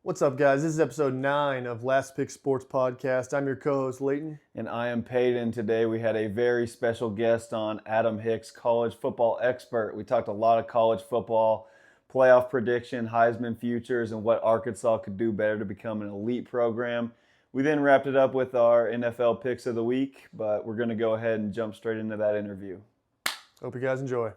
What's up, guys? This is episode 9 of Last Pick Sports Podcast. I'm your co-host, Leighton. And I am Peyton. Today we had a very special guest on, Adam Hicks, college football expert. We talked a lot of college football, playoff prediction, Heisman futures, and what Arkansas could do better to become an elite program. We then wrapped it up with our NFL picks of the week, but we're going to go ahead and jump straight into that interview. Hope you guys enjoy.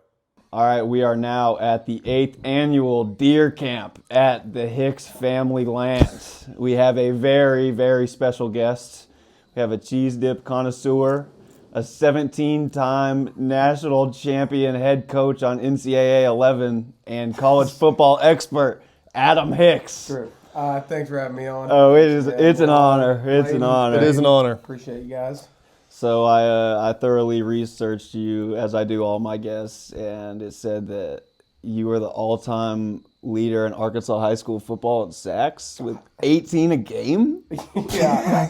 All right, we are now at the 8th annual Deer Camp at the Hicks family land. We have a very, very special guest. We have a cheese dip connoisseur, a 17-time national champion head coach on NCAA 11, and college football expert, Adam Hicks. True. Thanks for having me on. Oh, it's an honor. It's an honor. It is an honor. Appreciate you guys. So I thoroughly researched you, as I do all my guests, and it said that you were the all-time leader in Arkansas high school football in sacks with 18 a game. Yeah,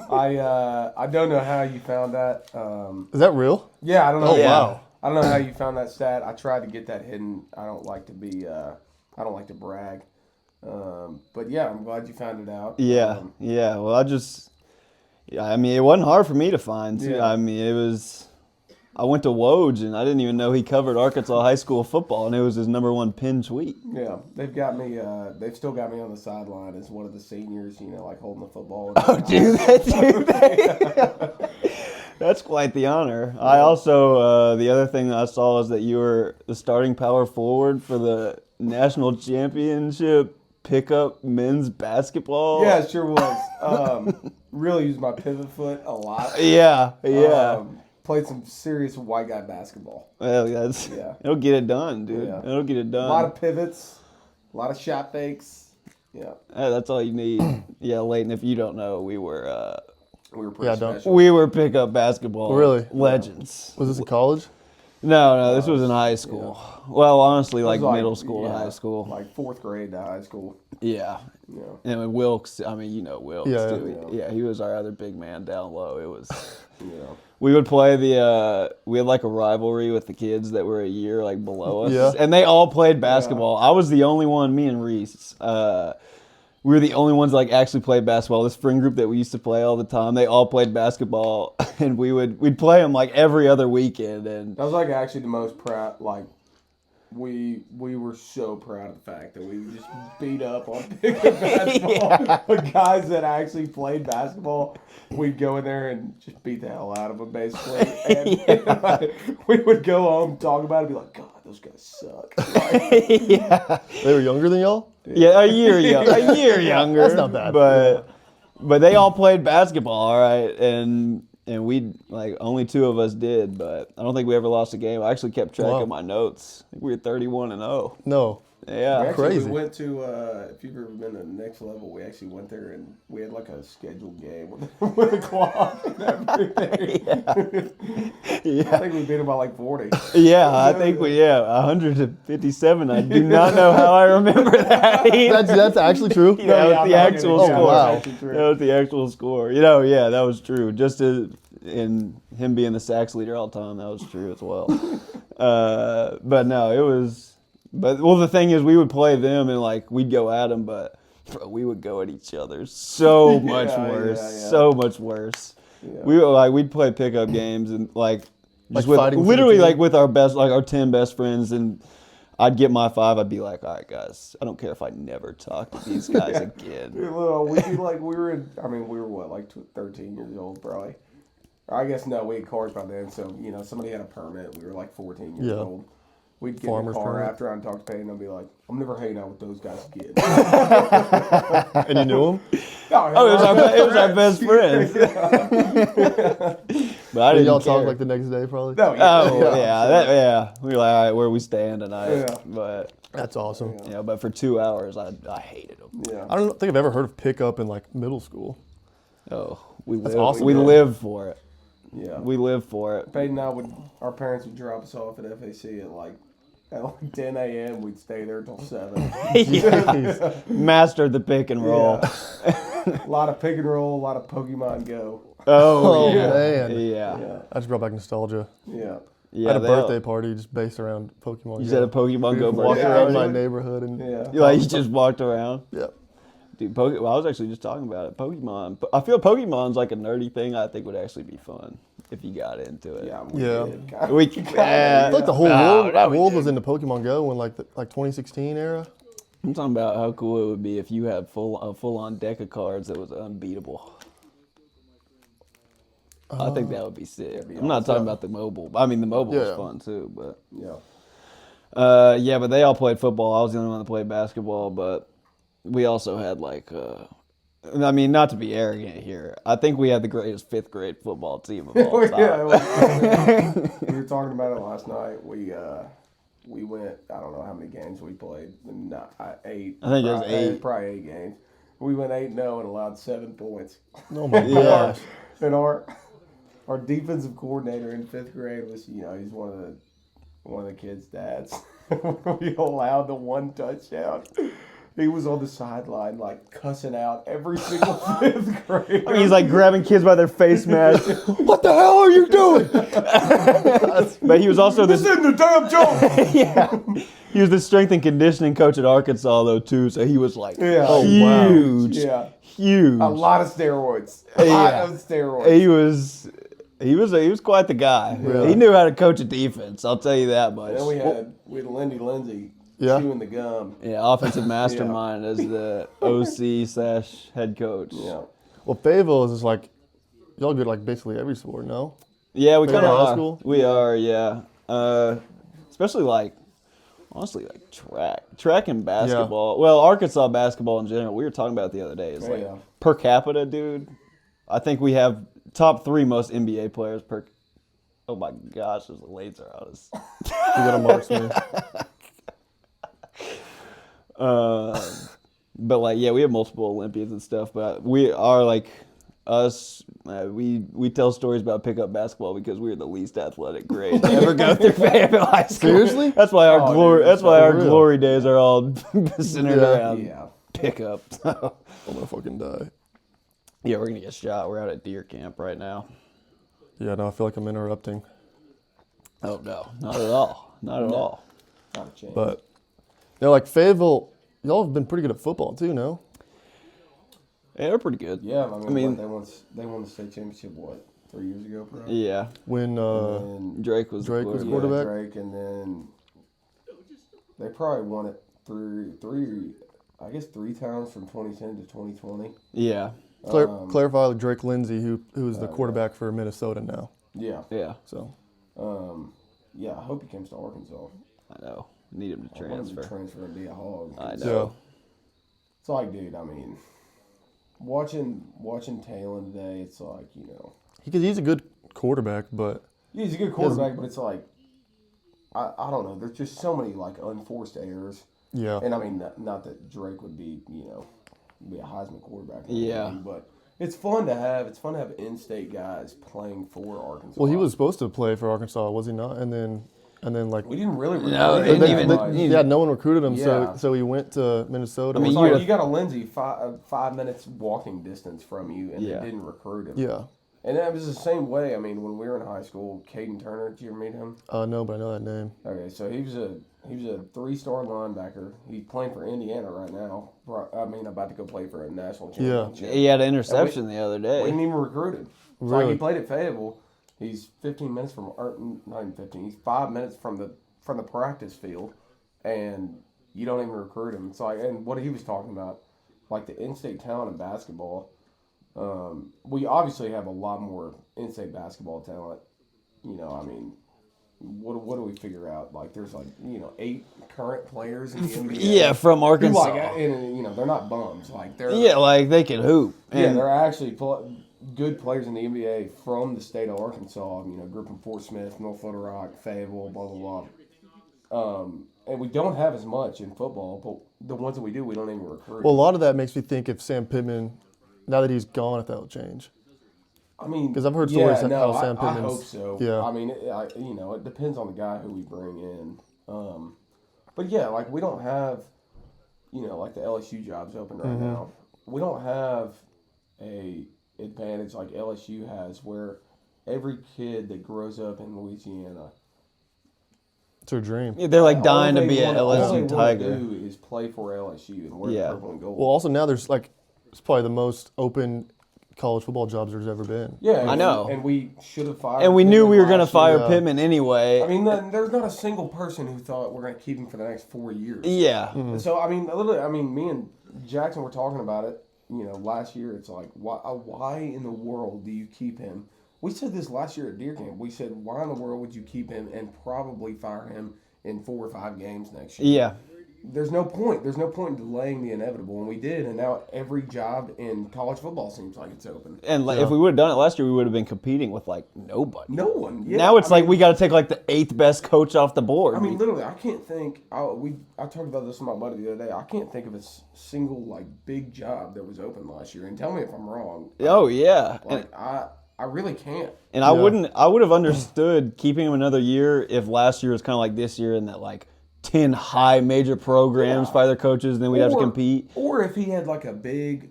I don't know how you found that. Is that real? Yeah, I don't know. Oh, wow. I don't know how you found that stat. I tried to get that hidden. I don't like to to brag. But yeah, I'm glad you found it out. Yeah. Well, I mean, it wasn't hard for me to find. Yeah. I mean, I went to Woj, and I didn't even know he covered Arkansas high school football, and it was his #1 pinned tweet. Yeah, they've still got me on the sideline as one of the seniors, like holding the football. Oh, do they? That's quite the honor. Yeah. I also, the other thing that I saw is that you were the starting power forward for the national championship pickup men's basketball. Yeah, it sure was. Really used my pivot foot a lot. Yeah. Played some serious white guy basketball. Well, it'll get it done, dude. Yeah. It'll get it done. A lot of pivots, a lot of shot fakes. Yeah. That's all you need. Yeah, Leighton, if you don't know, we were pretty special. We were pickup basketball legends. Was this in college? No, this was in high school. Yeah. Well, honestly, like middle school to high school. Like 4th grade to high school. Yeah. And Wilkes, I mean, you know Wilkes, too. Yeah, he was our other big man down low. It was... We would play we had like a rivalry with the kids that were a year like below us. Yeah. And they all played basketball. I was the only one, me and Reese, we were the only ones that like actually played basketball. This friend group that we used to play all the time, they all played basketball, and we'd play them like every other weekend. And that was like actually the most proud. Like we were so proud of the fact that we just beat up on pickup basketball. The guys that actually played basketball, we'd go in there and just beat the hell out of them basically. And we would go home, talk about it, and be like, God, those guys suck. They were younger than y'all? Yeah, a year younger. That's not bad. But they all played basketball, all right, and we like only 2 of us did, but I don't think we ever lost a game. I actually kept track of my notes. I think we were 31-0. No. Yeah, crazy. We went to if you've ever been to the next level, we actually went there and we had like a scheduled game with a clock and everything. I think we beat them by like 40. Yeah, I think 157. I do not know how I remember that. That's actually true? That was the actual score. Wow. That was the actual score. That was true. Just in him being the sacks leader all the time, that was true as well. But no, it was... But the thing is, we would play them and like we'd go at them, but we would go at each other so much worse, so much worse. Yeah. We'd play pickup games and like just with literally like with our best, like our 10 best friends, and I'd get my 5. I'd be like, all right, guys, I don't care if I never talk to these guys again. We were what, like 13 years old probably. I guess no, we had cars by then, so somebody had a permit. We were like 14 years old. We'd get in the car after and talk to Peyton and I'd be like, I'm never hanging out with those guys again. And you knew them? No, it was our best friends. But I didn't y'all care. talk like the next day probably? No, We were like, all right, where we stand tonight. Yeah. But that's awesome. But for 2 hours, I hated them. Yeah. I don't think I've ever heard of pickup in like middle school. Oh, awesome. We lived for it. Yeah. We lived for it. Peyton and our parents would drop us off at FAC at like 10 a.m. We'd stay there till 7. Mastered the pick and roll. Yeah. A lot of pick and roll, a lot of Pokemon Go. Oh man. Yeah. I just brought back nostalgia. Yeah. I had a birthday party just based around Pokemon Go. You said a Pokemon Go Walked birthday around party? my neighborhood and Yeah. You just walked around? Yep. Dude, well, I was actually just talking about it. Pokemon. I feel Pokemon's like a nerdy thing. I think would actually be fun if you got into it. Yeah, Yeah. did. We I feel like the whole world we was did. into Pokemon Go in like 2016 era. I'm talking about how cool it would be if you had a full on deck of cards that was unbeatable. I think that would be sick. be I'm not talking awesome. about the mobile. I mean, the mobile was Yeah. fun too, but Yeah. but they all played football. I was the only one that played basketball, but we also had like, I mean, not to be arrogant here, I think we had the greatest 5th grade football team of all time. We were talking about it last night. We went. I don't know how many games we played. 8. I think it was Probably- 8. Probably 8 games. We went 8-0 and allowed 7 points. Oh my Yeah. gosh. And our defensive coordinator in 5th grade was, he's one of the kids' dads. We allowed the 1 touchdown. He was on the sideline, like, cussing out every single 5th grader. I mean, he's like grabbing kids by their face mask. What the hell are you doing? But he was also this. in the damn joke. Yeah. He was the strength and conditioning coach at Arkansas though too, so he was like Yeah. Oh, wow. huge, Yeah. huge. A lot of steroids. A lot Yeah. of steroids. He was quite the guy. Really? He knew how to coach a defense. I'll tell you that much. And then we had Lindy Lindsay Yeah. chewing the gum. Yeah, offensive mastermind as the OC/head coach. Yeah. Well, Fayetteville is just like y'all good like basically every sport, no? Yeah, we Like kind of high are. school? We are, yeah. Especially like, honestly, like track and basketball. Well, Arkansas basketball in general. We were talking about it the other day. It's Oh, like yeah. per capita, dude. I think we have top 3 most NBA players per. Oh my gosh, there's a laser on us. You gotta mark me. But like, yeah, we have multiple Olympians and stuff. But we are like us. We tell stories about pickup basketball because we were the least athletic grade to ever go through Fayetteville High School. Seriously? That's why our Oh, glory. dude, That's why for our real. glory days are all centered Yeah. around Yeah. pickup. I'm gonna fucking die. Yeah, we're gonna get shot. We're out at deer camp right now. Yeah, no, I feel like I'm interrupting. Oh no, not at all. Not at all. Not a chance. But yeah, like Fayetteville, y'all have been pretty good at football too, no? Yeah, they're pretty good. yeah, I mean- mean, they won the state championship, 3 years ago, probably? Yeah, When And Drake was Drake the was quarterback. quarterback? Drake, and then they probably won it I guess 3 times from 2010 to 2020. Yeah, clarify with Drake Lindsay, who is the quarterback for Minnesota now. Yeah. yeah. So Yeah, I hope he comes to Arkansas. I know. Need him to I want him to transfer. transfer and be a hog. I yeah, know. It's like, dude, I mean, watching Talon today, it's like, he's a good quarterback, but he's a good quarterback, but it's like, I don't know. There's just so many like unforced errors, yeah, and I mean, not that Drake would be, be a Heisman quarterback. or Yeah. anything, but it's fun to have. It's fun to have in-state guys playing for Arkansas. well, he was supposed to play for Arkansas, was he not? And then like We didn't really. No, recruit they him didn't that even- much. yeah, no one recruited him, Yeah. so he went to Minnesota. I mean, It's you like would- you got a Lindsay 5 minutes walking distance from you, and Yeah. they didn't recruit him. yeah, And that was the same way. I mean, when we were in high school, Caden Turner, did you ever meet him? no, but I know that name. Okay, so he was a 3-star linebacker. He's playing for Indiana right now. I mean, about to go play for a national championship. He had an interception the other We day. didn't even recruit him. It's Really? like he played at Fayetteville. He's 15 minutes from, or not even 15. He's 5 minutes from the practice field, and you don't even recruit him. It's like, and what he was talking about, like the in-state talent in basketball. We obviously have a lot more in-state basketball talent. I mean, what do we figure out? Like, there's like 8 current players in the NBA. Yeah, from Who, Arkansas. like, and they're not bums. Like they're Yeah, like they can hoop. yeah, And- they're actually good players in the NBA from the state of Arkansas. Group from Fort Smith, North Little Rock, Fayetteville, blah blah blah. And we don't have as much in football, but the ones that we do, we don't even recruit. Well, a lot of that makes me think if Sam Pittman, now that he's gone, if that'll change. I mean, 'Cause I've heard stories yeah, how no, Sam I Pittman's- hope so. yeah. I mean, it depends on the guy who we bring in. But yeah, like we don't have, like the LSU jobs open right now. We don't have a advantage like LSU has, where every kid that grows up in Louisiana It's their dream. They're like All dying to they be an wanna- all they LSU wanna Tiger. do is play for LSU and wear Yeah. the purple and gold. Well, also now there's like it's probably the most open college football jobs there's ever been. yeah, I know. And we should have fired. And we knew Pittman we were going to last year. fire yeah. Pittman anyway. I mean, there's not a single person who thought we're going to keep him for the next 4 years. Yeah. So I mean, literally, me and Jackson were talking about it. Last year, it's like, why in the world do you keep him? We said this last year at Deer Camp. We said, why in the world would you keep him and probably fire him in 4 or 5 games next year? Yeah. There's no point. There's no point in delaying the inevitable, and we did. And now every job in college football seems like it's open. And if we would have done it last year, we would have been competing with like nobody. No one. Yeah, Now it's I like mean, we got to take like the 8th best coach off the board. I mean, literally, I can't think. I talked about this with my buddy the other day. I can't think of a single like big job that was open last year. And tell me if I'm wrong. oh yeah. Like I really can't. And I Yeah. would have understood keeping him another year if last year was kind of like this year and that like 10 high major programs fire their coaches, and then we'd have to compete. Or if he had like a big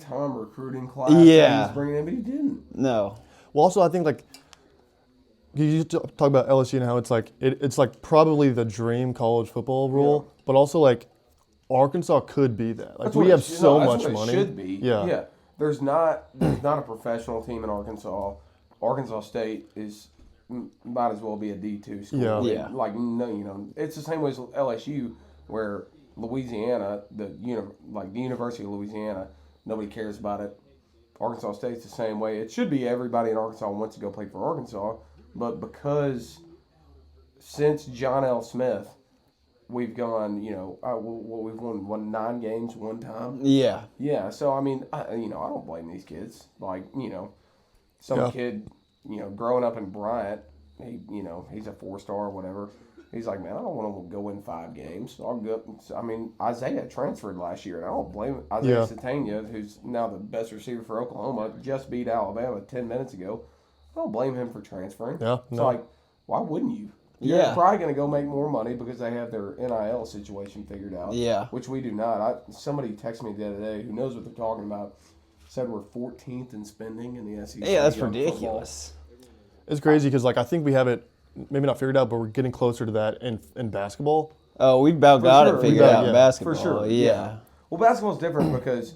time recruiting class that Yeah. he was bringing in, but he didn't. No. Well, also I think like you talk about LSU and how it's like it's like probably the dream college football rule, but also like Arkansas could be that. Like That's we what have it- so that's much what it money. should be. Yeah. Yeah. There's not a professional team in Arkansas. Arkansas State might as well be a D2 school. Yeah. Yeah. Like no, it's the same way as LSU, where Louisiana, the University of Louisiana, nobody cares about it. Arkansas State's the same way. It should be everybody in Arkansas wants to go play for Arkansas, but because since John L. Smith, we've gone, we've won 9 games one time. Yeah. Yeah, so I mean, I don't blame these kids. Like, some Yeah. kid, growing up in Bryant, he's a 4-star or whatever. He's like, man, I don't want to go win 5 games. I'll go. I mean, Isaiah transferred last year, and I don't blame Isaiah Yeah. Satania, who's now the best receiver for Oklahoma, just beat Alabama 10 minutes ago. I don't blame him for transferring. Yeah, It's no. like, why wouldn't you? You're Yeah. probably going to go make more money because they have their NIL situation figured out. Yeah. Which we do not. Somebody texted me the other day who knows what they're talking about. Said we're 14th in spending in the SEC. Yeah, that's on football. ridiculous. It's crazy because like I think we have it maybe not figured out, but we're getting closer to that in basketball. Oh, we've about For got sure. it figured Yeah, out in yeah, basketball. For sure. Yeah. Well, basketball's different because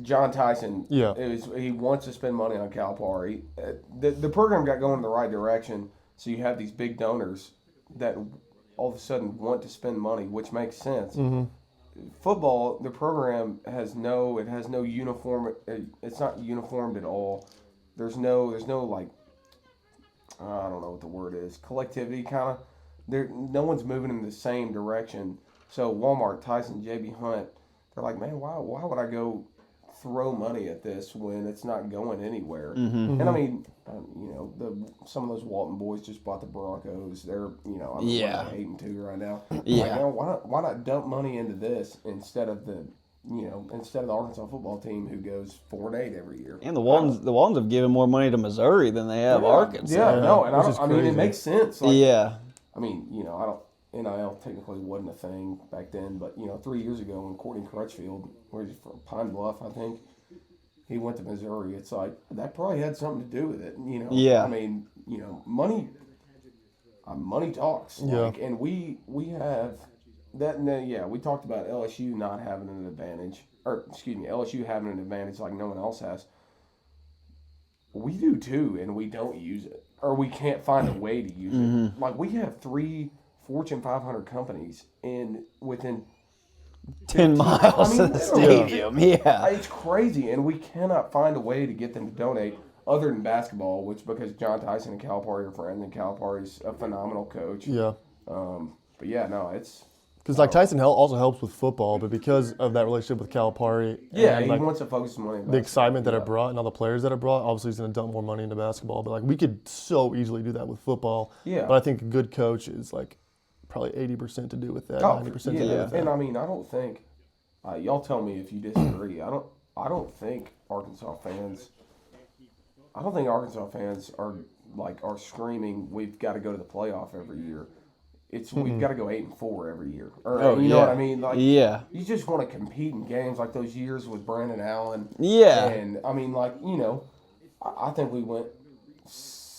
John Tyson. Yeah. He wants to spend money on Calipari. The program got going in the right direction, so you have these big donors that all of a sudden want to spend money, which makes sense. Mm-hmm. Football, the program has no uniform. It's not uniformed at all. There's no like, I don't know what the word is, collectivity kind of. No one's moving in the same direction. So Walmart, Tyson, JB Hunt, they're like, man, why would I go throw money at this when it's not going anywhere? And I mean, some of those Walton boys just bought the Broncos. They're, Yeah. 8-2 right now. Yeah. Like, man, why not dump money into this instead of the Arkansas football team who goes 4-8 every year? And the Waltons have given more money to Missouri than they have Arkansas. Yeah, Yeah, no, and which is I mean, it crazy. makes sense. Like, Yeah. I mean, NIL technically wasn't a thing back then, but 3 years ago when Courtney Crutchfield, where he's from Pine Bluff, I think, he went to Missouri. It's like that probably had something to do with it. Yeah. I mean, money talks. Yeah. Like, and we have that. Yeah, we talked about LSU not having an advantage, or excuse me, LSU having an advantage like no one else has. We do too, and we don't use it, or we can't find a way to use it. Like we have 3 Fortune 500 companies within 10 miles I of mean, the literally. stadium. Yeah. It's crazy, and we cannot find a way to get them to donate other than basketball, which because John Tyson and Calipari are friends, and Calipari's a phenomenal coach. Yeah. But yeah, no, it's Because like Tyson also helps with football, but because of that relationship with Calipari, and, he like, wants to focus his money on the excitement that basketball. it brought and all the players that it brought, obviously he's going to dump more money into basketball. But like we could so easily do that with football. Yeah. But I think a good coach is like probably 80% to do with that, Oh, 90% to do yeah, with that. and I mean, I don't think y'all tell me if you disagree. I don't think Arkansas fans. I don't think Arkansas fans are screaming, "We've got to go to the playoff every year." It's we've got to go 8-4 every year, or you know what I mean? Like, Yeah. you just want to compete in games like those years with Brandon Allen. Yeah. And I mean, I think we went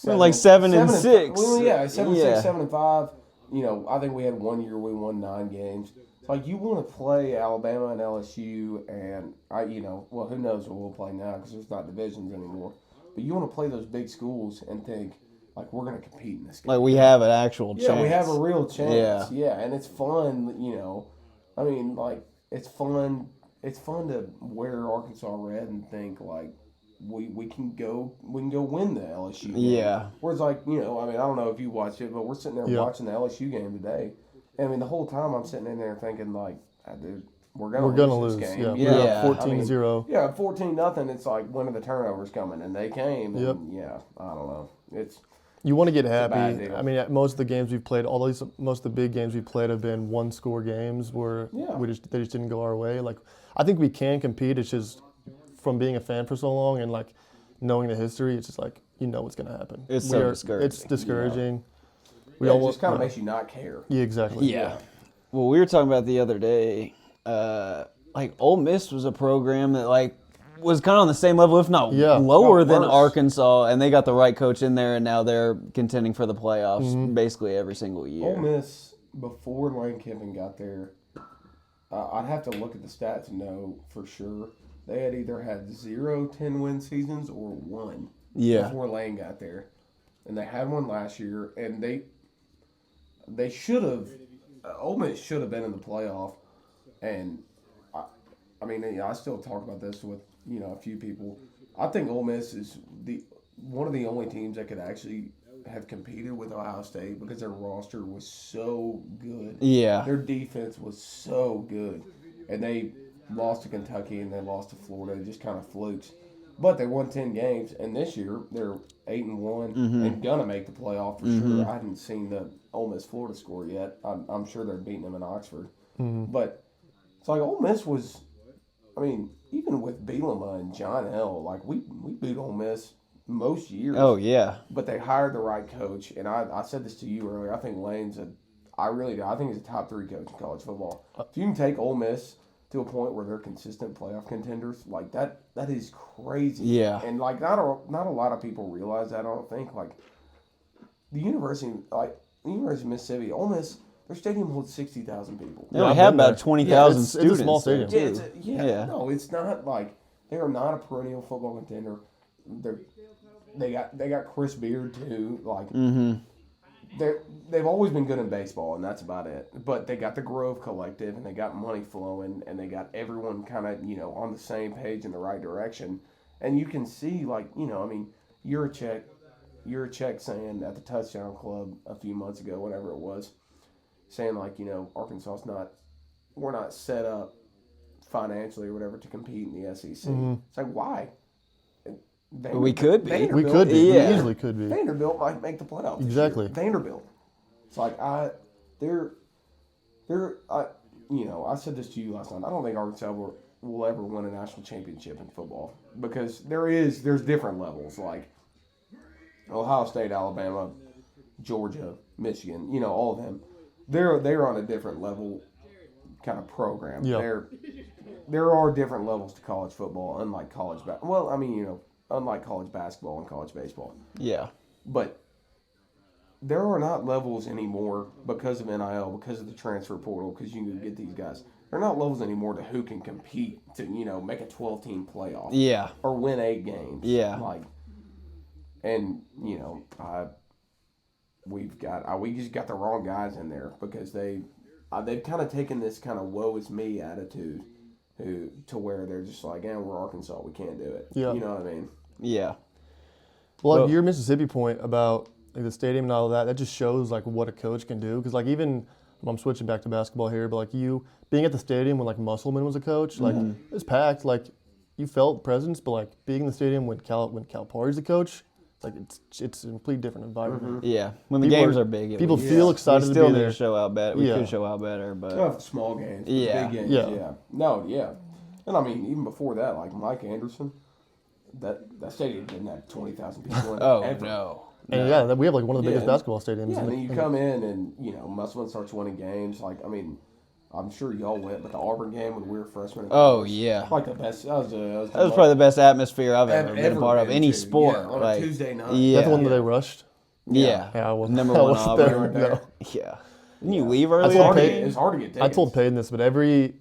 We're like 7 and 6. Well, yeah, 7 and Yeah. 6, 7 and 5. I think we had 1 year we won 9 games. It's like you want to play Alabama and LSU, and who knows what we'll play now because there's not divisions anymore. But you want to play those big schools and think like we're going to compete in this game. Like we have an actual chance. Yeah, we have a real chance. Yeah. Yeah, and it's fun. I mean, like it's fun. It's fun to wear Arkansas red and think like we can go win the LSU game. Yeah. Whereas like I don't know if you watched it, but we're sitting there watching the LSU game today. And I mean, the whole time I'm sitting in there thinking like, dude, we're gonna lose this game. Yeah, Yeah. 14-0. Yeah, 14-0. It's like when are the turnovers coming? And they came. Yep. And I don't know. It's You want to get bad happy. deal. I mean, most of the games we've played, most of the big games we've played have been one-score games where they just didn't go our way. Like, I think we can compete. It's just from being a fan for so long and like knowing the history, it's just like what's going to happen. It's so discouraging. It's discouraging. it just kind of makes you not care. Yeah, exactly. Yeah. Well, we were talking about the other day, like Ole Miss was a program that like was kind of on the same level, if not lower than worse. Arkansas, and they got the right coach in there, and now they're contending for the playoffs basically every single year. Ole Miss, before Lane Kiffin got there, I'd have to look at the stats to know for sure. They had either had 0 10-win seasons or 1 before Lane got there. And they had one last year, and they should have – Ole Miss should have been in the playoff. And, I still talk about this with, a few people. I think Ole Miss is one of the only teams that could actually – have competed with Ohio State because their roster was so good. Yeah. Their defense was so good. And they lost to Kentucky and they lost to Florida. Just kind of flukes. But they won 10 games. And this year, they're 8-1 and going to make the playoff for sure. I haven't seen the Ole Miss Florida score yet. I'm sure they're beating them in Oxford. But it's like Ole Miss was, even with Bielema and John L., like we beat Ole Miss most years. Oh, yeah. But they hired the right coach, and I said this to you earlier. I think Lane's I think he's a top 3 coach in college football. If you can take Ole Miss to a point where they're consistent playoff contenders, like that is crazy. Yeah. And like not a lot of people realize that. I don't think like the University of Mississippi, Ole Miss, their stadium holds 60,000 people. They only have about 20,000 it's students. a small stadium. Yeah. No, it's not like they are not a perennial football contender. They got Chris Beard too. Like they've always been good in baseball, and that's about it. But they got the Grove Collective, and they got money flowing, and they got everyone kind of on the same page in the right direction. And you can see you're a check saying at the Touchdown Club a few months ago, whatever it was, saying like Arkansas's we're not set up financially or whatever to compete in the SEC. It's like why? We could be. We could be. Yeah. We easily could be. Vanderbilt might make the playoffs. Exactly. Vanderbilt. It's like I said this to you last night. I don't think Arkansas will ever win a national championship in football because there's different levels like Ohio State, Alabama, Georgia, Michigan. All of them. They're on a different level kind of program. Yeah. There are different levels to college football, unlike college unlike college basketball and college baseball. Yeah. But there are not levels anymore because of NIL, because of the transfer portal, because you can get these guys. There are not levels anymore to who can compete to, make a 12-team playoff. Yeah. Or win 8 games. Yeah. We just got the wrong guys in there because they've kind of taken this kind of woe is me attitude to where they're just like, we're Arkansas, we can't do it. Yeah. You know what I mean? Yeah. Well, your Mississippi point about like the stadium and all of that just shows like what a coach can do. Because like even I'm switching back to basketball here, but like you being at the stadium when like Musselman was a coach, like it was packed. Like you felt presence, but like being in the stadium when Calipari's the coach, like it's a completely different environment. Yeah. When the People games are- are big, people we feel excited to still be need there. to show out better. We Yeah. could show out better, but Oh, small games. But Yeah. Big games. Yeah. Yeah. No, yeah. And even before that, like Mike Anderson, that stadium didn't have 20,000 people in it. oh ever. no. And we have like one of the biggest Yeah. basketball stadiums. Yeah, in and the, then you come in and, Musselman starts winning games. I'm sure y'all went, but the Auburn game when we were freshmen. Oh yeah. Like the best. That was Probably the best atmosphere I've ever been a part of been any to. sport. Yeah, on like, a Tuesday night. Yeah. That's the one that they rushed. Yeah. Yeah, I wasn't, Number I one wasn't Auburn. there. right there. No. Yeah. Didn't you leave early? told that Peyton- game? It's hard to get tickets. I told Peyton this, but every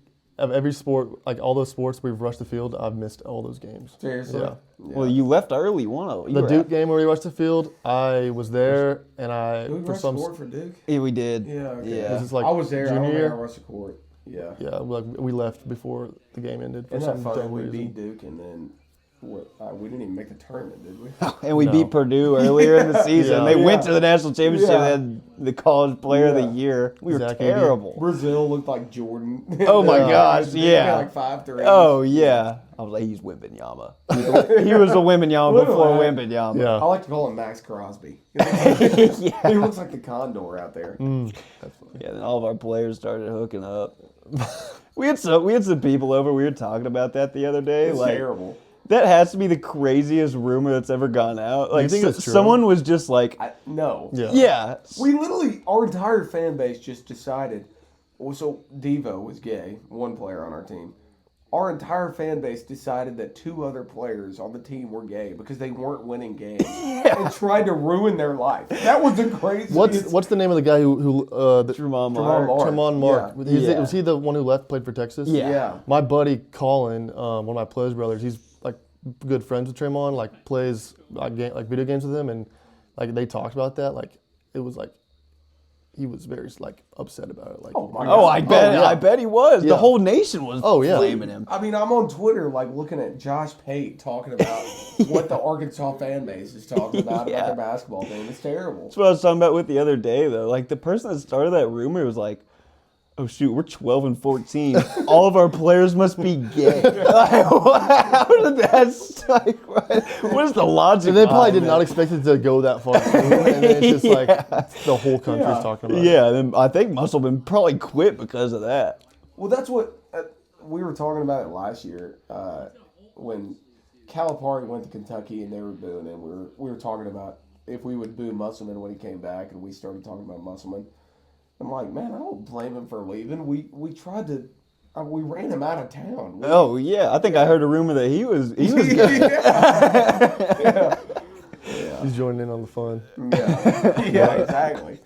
sport, like all those sports we've rushed the field, I've missed all those games. Seriously? Yeah. Well, you left early. One of them. The Duke game where we rushed the field, I was there, and Did we for rush some the court for Duke? Yeah, we did. Yeah. Okay. Yeah. Was this like I was there. I junior don't think year? I rushed the court. Yeah. Yeah, we left before the game ended for Isn't some that funny? dumb We reason. beat Duke and then we didn't even make the tournament, did we? And we No. beat Purdue earlier in the season. Yeah. They went Yeah. to the national championship. Yeah. They had the college player of Yeah. the year. We were Zach Edey. terrible. Brazil looked like Jordan. Oh my Yeah. gosh, They hit yeah. like 5 threes. Oh yeah. I was like, he's Wembanyama. He was a Wembanyama Look at before that. Wembanyama. I Yeah. like to call him Max Crosby. Yeah. He looks like the condor out there. Yeah, then all of our players started hooking up. We had some people over. We were talking about that the other day. It's like terrible. that has to be the craziest rumor that's ever gone out. Like think it's true? someone was just like, No. Yeah. yeah, We literally, our entire fan base just decided. Well, so Devo was gay, one player on our team. Our entire fan base decided that 2 other players on the team were gay because they weren't winning games and tried to ruin their life. That was the craziest. What's the name of the guy who Tremont Tremont Mark. Mark. Tremont Mark? Yeah. He's Yeah. Was he the one who played for Texas? Yeah. Yeah. My buddy Colin, one of my players' brothers, he's like good friends with Tremont, like plays like video games with him, and like they talked about that. Like it was like he was very like upset about it. Like Oh my Oh, God. I bet. yeah. I bet he was. The Yeah. whole nation was Oh, yeah. flaming him. I mean, I'm on Twitter like looking at Josh Pate talking about what the Arkansas fan base is talking about Yeah. their basketball team. It's terrible. That's what I was talking about with the other day, though. Like the person that started that rumor was like, "Oh shoot, we're 12 and 14. All of our players must be gay." Like, how did that? Like, what is the logic? And they probably behind did that? not expect it to go that far, too, and then it's just like the whole country's Yeah. talking about it. Yeah, then I think Musselman probably quit because of that. Well, that's what we were talking about it last year when Calipari went to Kentucky and they were booing him. We were talking about if we would boo Musselman when he came back, and we started talking about Musselman. I'm like, man, I don't blame him for leaving. We tried to, we ran him out of town. Oh yeah, I think I heard a rumor that he was good. yeah. He's joining in on the fun. Yeah, exactly.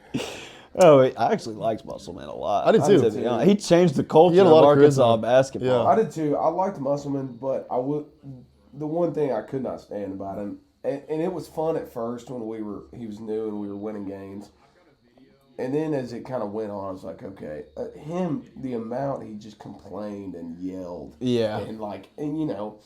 Oh, I actually liked Musselman a lot. I did too. To be honest. He changed the culture He had a of lot of Arkansas charisma. basketball. Yeah. I did too. I liked Musselman, but the one thing I could not stand about him, and it was fun at first when he was new and we were winning games. And then as it kind of went on, I was like, okay, the amount he just complained and yelled. Yeah. And you know,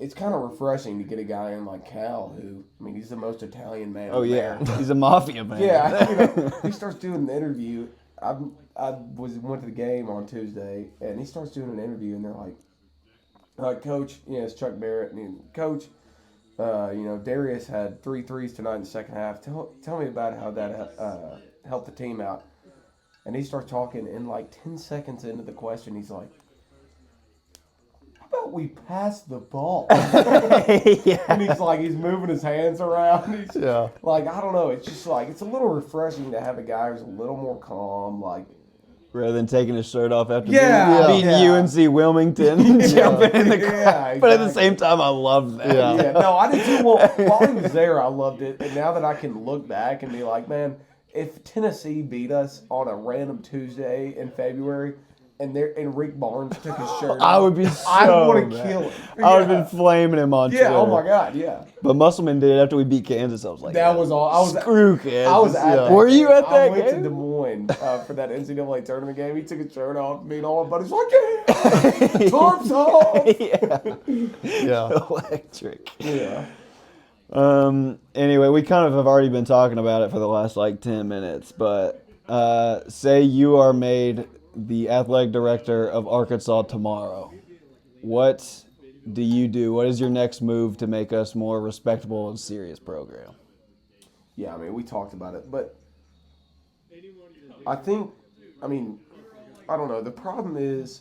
it's kind of refreshing to get a guy in like Cal who, I mean, he's the most Italian man. Oh in yeah, America. he's a mafia man. Yeah, he starts doing an interview. I went to the game on Tuesday, and he starts doing an interview, and they're like, Coach, it's Chuck Barrett, and Coach, Darius had 3 threes tonight in the second half. Tell me about how that helped the team out. And he starts talking, and like 10 seconds into the question, he's like, how about we pass the ball? And he's moving his hands around. He's Yeah. like, I don't know. It's just like, it's a little refreshing to have a guy who's a little more calm. Like, Rather than taking his shirt off after Yeah, beating yeah. UNC Wilmington, jumping in the crowd. Yeah, But at the exactly. same time, I love that. Yeah. yeah, no, I did too. Well, while he was there, I loved it. And now that I can look back and be like, man, if Tennessee beat us on a random Tuesday in February and Rick Barnes took his shirt I off, would be so I would have mad. killed him. I would have been flaming him on Twitter. Yeah, oh my God, yeah. But Musselman did it after we beat Kansas. I was like, That was all. I was screw Kansas. I was at that Were you game. at that I went game? to Des Moines for that NCAA tournament game. He took his shirt off. Me and all my buddies were like, yeah, tarps off. yeah. Yeah. Electric. Yeah. Anyway, we kind of have already been talking about it for the last 10 minutes, but say you are made the athletic director of Arkansas tomorrow. What do you do? What is your next move to make us more respectable and serious program? Yeah, I mean, we talked about it, but I think, I don't know. The problem is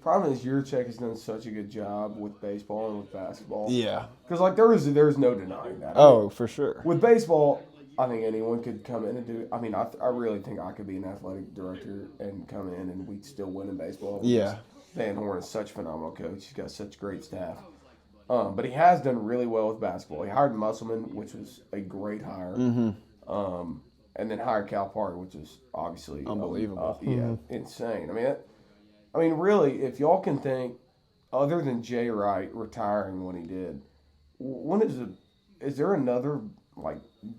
Yurchek has done such a good job with baseball and with basketball. Yeah. Because, there's no denying that. Oh, for sure. With baseball, I think anyone could come in and do it. I mean, I really think I could be an athletic director and come in and we'd still win in baseball. Yeah. Van Horn is such a phenomenal coach. He's got such great staff. But he has done really well with basketball. He hired Musselman, which was a great hire. and then hired Calipari, which is obviously Unbelievable. insane. I mean, really, if y'all can think, other than Jay Wright retiring when he did, is there another like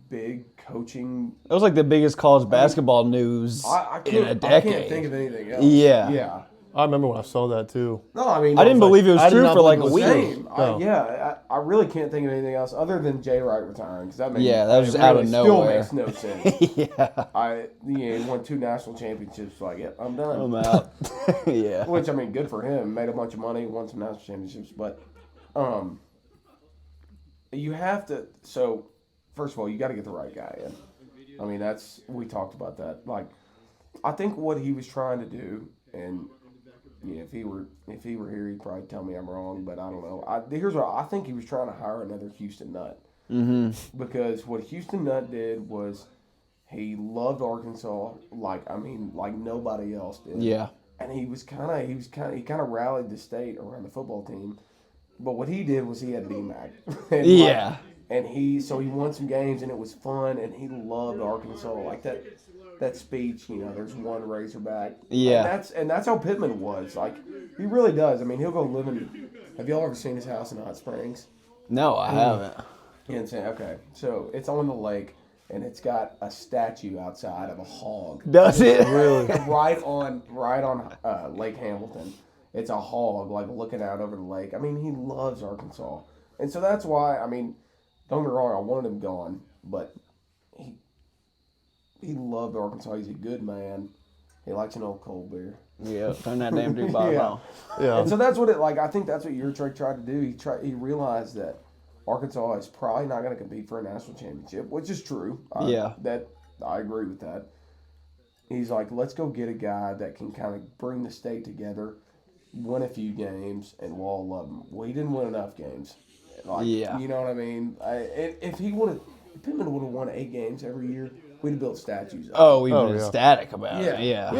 big coaching? It was like the biggest college basketball news in a decade. I can't think of anything else. Yeah. Yeah. I remember when I saw that too. No, I mean, I didn't believe it was I did true not for like a believe it was week. true. Same. No. I really can't think of anything else other than Jay Wright retiring because that makes Yeah, that was it out of really nowhere. Still makes no sense. Yeah. He won 2 national championships. Like, yep, I'm done. I'm out. Yeah. Which I mean, good for him. Made a bunch of money, won some national championships. But, you have to. So, first of all, you got to get the right guy in. I mean, we talked about that. Like, I think what he was trying to do, and yeah, if he were here, he'd probably tell me I'm wrong. But I don't know. Here's what I think he was trying to hire another Houston Nutt. Mm-hmm. Because what Houston Nutt did was he loved Arkansas like nobody else did. Yeah. And he kind of rallied the state around the football team. But what he did was he had BMAC. Yeah. And he won some games and it was fun and he loved Arkansas like that speech. There's one Razorback. Yeah. And that's how Pittman was. Like he really does. I mean, he'll go live in. Have y'all ever seen his house in Hot Springs? No, I haven't. Insane. Okay, so it's on the lake, and it's got a statue outside of a hog. Does it? Really? right on Lake Hamilton. It's a hog, like looking out over the lake. I mean, he loves Arkansas, and so that's why. I mean, don't get me wrong, I wanted him gone, but he loved Arkansas. He's a good man. He likes an old cold beer. Yeah, turn that damn dude bottom Yeah. off. Yeah. And so that's what I think that's what Yurchek tried to do. He realized that Arkansas is probably not going to compete for a national championship, which is true. Yeah. I agree with that. He's like, let's go get a guy that can kind of bring the state together, win a few games, and we'll all love him. Well, he didn't win enough games. Like, Yeah. You know what I mean? If Pittman would have won 8 games every year, we'd have built statues. Oh, we've Oh, been yeah. ecstatic about Yeah. it. Yeah. We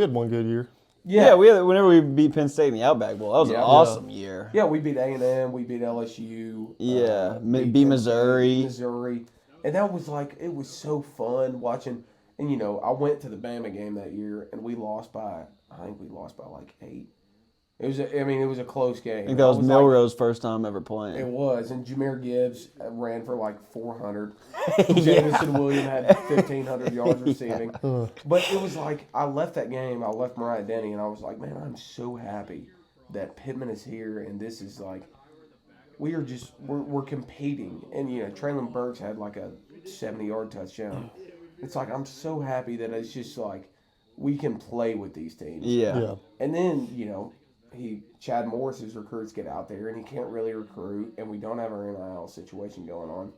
had one good year. Yeah, whenever we beat Penn State in the Outback Bowl, that was an Yeah. awesome year. Yeah, we beat A&M, we beat LSU. Yeah, beat Penn Missouri. State, and that was it was so fun watching. And I went to the Bama game that year, and we lost by like 8. It was a close game. I think that was Milrose's first time ever It playing. was, and Jameer Gibbs ran for like 400. Jamison Williams had 1,500 yards receiving. But it was like, I left that game, I left Mariah Denny, and I was like, man, I'm so happy that Pittman is here, and this is like, we're competing. And, Traylon Burks had like a 70-yard touchdown. It's like, I'm so happy that it's just like, we can play with these teams. Yeah. Yeah. And then, Chad Morris's recruits get out there and he can't really recruit, and we don't have our NIL situation going on.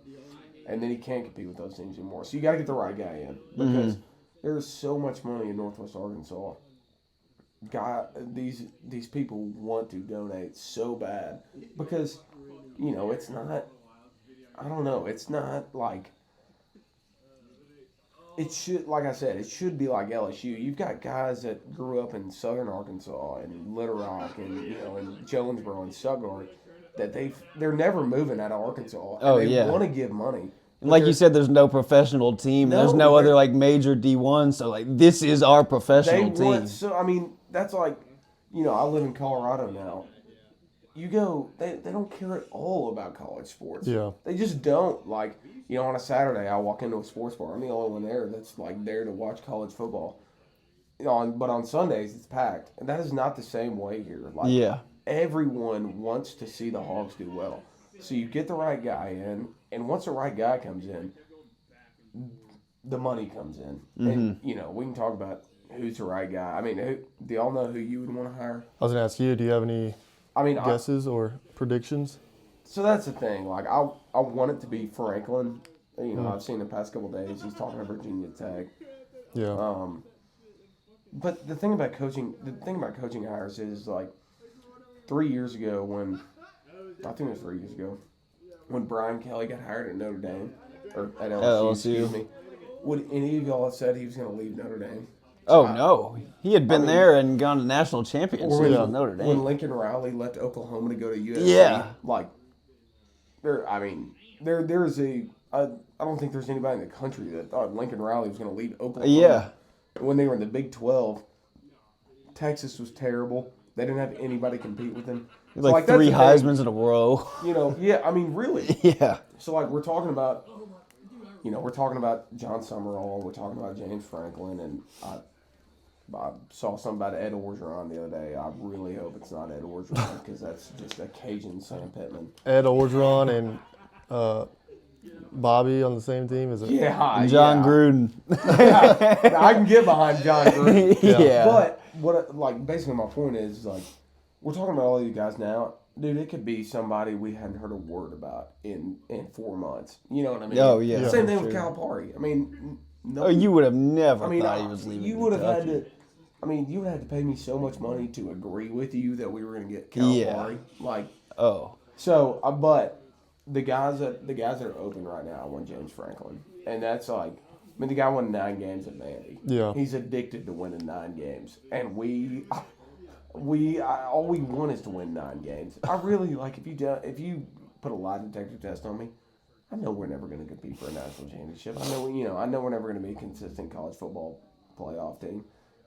And then he can't compete with those teams anymore. So you got to get the right guy in because there's so much money in Northwest Arkansas. These people want to donate so bad because, it's not, I don't know, it's not like, it should, like I said, it should be like LSU. You've got guys that grew up in southern Arkansas and Little Rock and and Jonesboro and Stuttgart that they're never moving out of Arkansas. Oh, and they yeah. want to give money. And like you said, there's no professional team. No, There's no other they're- like major D1. So like this is our professional team. That's like, I live in Colorado now. You go, they don't care at all about college sports. Yeah. They just don't. Like, on a Saturday, I walk into a sports bar. I'm the only one there that's like there to watch college football. But on Sundays, it's packed. And that is not the same way here. Like, Yeah. everyone wants to see the Hogs do well. So you get the right guy in, and once the right guy comes in, the money comes in. And, we can talk about who's the right guy. I mean, do y'all know who you would want to hire? I was gonna ask you, do you have any I mean, guesses or predictions? so that's the thing. Like, I want it to be Franklin. I've seen the past couple days he's talking to Virginia Tech. Yeah. But the thing about coaching hires is like 3 years ago when Brian Kelly got hired at Notre Dame or at LSU, excuse me. Would any of y'all have said he was going to leave Notre Dame? Oh no, he had been there and gone to national championships Or with Notre Dame. when Lincoln Riley left Oklahoma to go to USC, Yeah. like there's a I don't think there's anybody in the country that thought Lincoln Riley was going to lead Oklahoma. Yeah. When they were in the Big 12, Texas was terrible. They didn't have anybody compete with them. So, Like that's 3 the thing. Heismans in a row. You know, yeah, I mean, really. Yeah. So, like, we're talking about, we're talking about John Summerall, we're talking about James Franklin, and I saw something about Ed Orgeron the other day. I really hope it's not Ed Orgeron because that's just a Cajun Sam Pittman. Ed Orgeron and Bobby on the same team is it? Yeah, John yeah. Gruden. Yeah, I can get behind John Gruden. Yeah. But basically my point is like we're talking about all these guys now. Dude, it could be somebody we hadn't heard a word about in 4 months. You know what I mean? Oh, yeah. Same thing with Sure. Calipari. I mean, Oh, you would have never I mean, thought he was leaving. you would have had Kentucky. to. I mean, you would have had to pay me so much money to agree with you that we were going to get Yeah. Calipari. Like, Oh. so, but the guys that are open right now, I want James Franklin, and that's like, I mean, the guy won 9 games at Vandy. Yeah. He's addicted to winning 9 games, and all we want is to win 9 games. I really like if you put a lie detector test on me, I know we're never going to compete for a national championship. I know we're never going to be a consistent college football playoff team.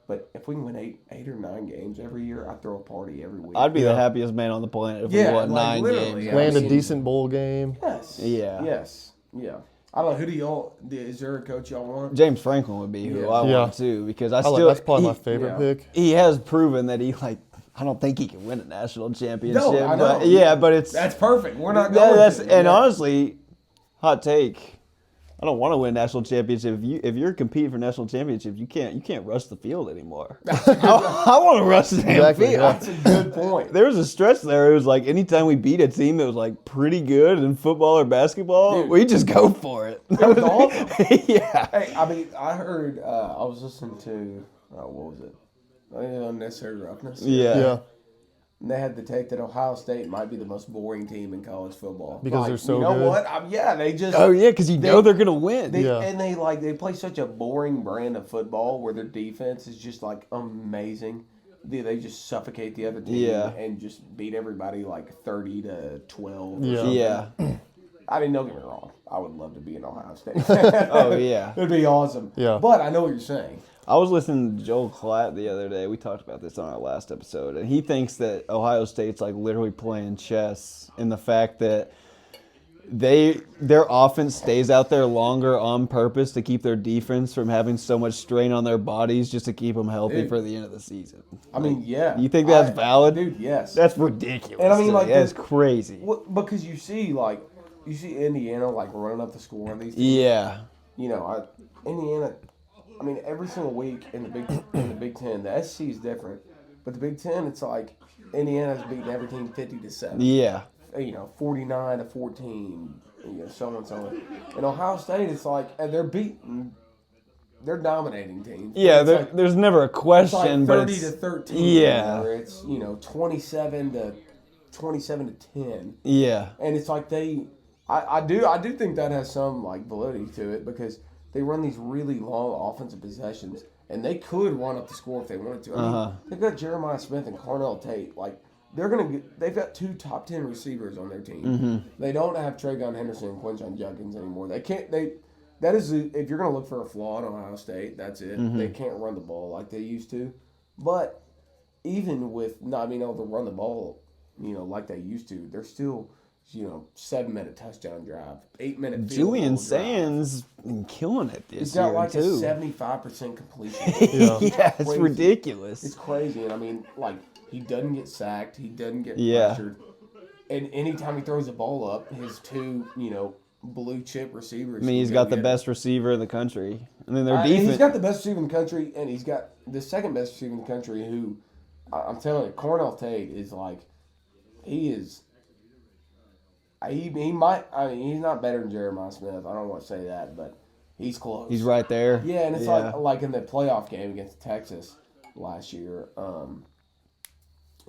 But if we can win 8 or 9 games every year, I'd throw a party every week. I'd be the happiest man on the planet if Yeah, we won like, 9 literally, games. yeah. Land a mean- decent bowl game. Yes. Yeah. Yes. Yeah. I don't know. Who do y'all? Is there a coach y'all want? James Franklin would be who Yeah. I Yeah. want too, because I I like, still that's probably my he- favorite yeah. pick. He has proven that I don't think he can win a national championship. No, I but know. yeah, but it's That's perfect. We're not going. that's to. and Yeah. honestly, hot take. I don't want to win a national championship. If you're competing for national championships, you can't rush the field anymore. I want to rush the damn Exactly, field. yeah. That's a good point. There was a stretch there. It was like anytime we beat a team that was like pretty good in football or basketball, Dude. we just go for it. It was awesome. Yeah. Hey, I mean, I heard. I was listening to. What was it? Unnecessary Roughness. Yeah. Yeah. And they had the take that Ohio State might be the most boring team in college football Because they're so you know good? what? Yeah, they just. Oh yeah, because you They- know they're gonna win. Yeah. And they play such a boring brand of football where their defense is just like amazing. They just suffocate the other team Yeah. and just beat everybody like 30-12. Yeah. Yeah. I mean, don't get me wrong. I would love to be in Ohio State. Oh yeah. It'd be awesome. Yeah. But I know what you're saying. I was listening to Joel Klatt the other day. We talked about this on our last episode, and he thinks that Ohio State's like literally playing chess in the fact that their offense stays out there longer on purpose to keep their defense from having so much strain on their bodies just to keep them healthy Dude. for the end of the season. I mean, yeah. You think that's valid? Dude, yes. That's ridiculous. And I mean, to me. like, that's the- crazy. Because you see Indiana like running up the score on these teams. Yeah. You know, Indiana. I mean, every single week in the Big Ten, the SEC is different, but the Big Ten, it's like Indiana's beating every team 50-7. Yeah. 49-14. So on and so on. And Ohio State, it's like they're dominating teams. Yeah, It's like, there's never a it's like question, but it's 30-13. yeah. Or it's 27-10. Yeah. And it's like I do think that has some like validity to it because they run these really long offensive possessions and they could run up the score if they wanted to. I mean, they've got Jeremiah Smith and Carnell Tate. Like they've got 2 top 10 receivers on their team. They don't have Tragon Henderson and Quinton Judkins anymore. They can't. That is if you're gonna look for a flaw in Ohio State, that's it. They can't run the ball like they used to. But even with not being able to run the ball, like they used to, they're still 7-minute touchdown drive, 8-minute field Julian goal drive. Sands been killing it this He's got year like too. a 75% completion. Yeah. Yeah, it's Crazy. ridiculous. It's crazy, and I mean, like he doesn't get sacked, he doesn't get Yeah. pressured, and anytime he throws the ball up, his 2 blue chip receivers. I mean, he's got the best receiver in the country, and then their And defense. he's got the best receiver in the country, and he's got the second best receiver in the country. Who I'm telling you, Cornell Tate is like, he is. He might. I mean, he's not better than Jeremiah Smith. I don't want to say that, but he's close. He's right there. Yeah, and it's like in the playoff game against Texas last year.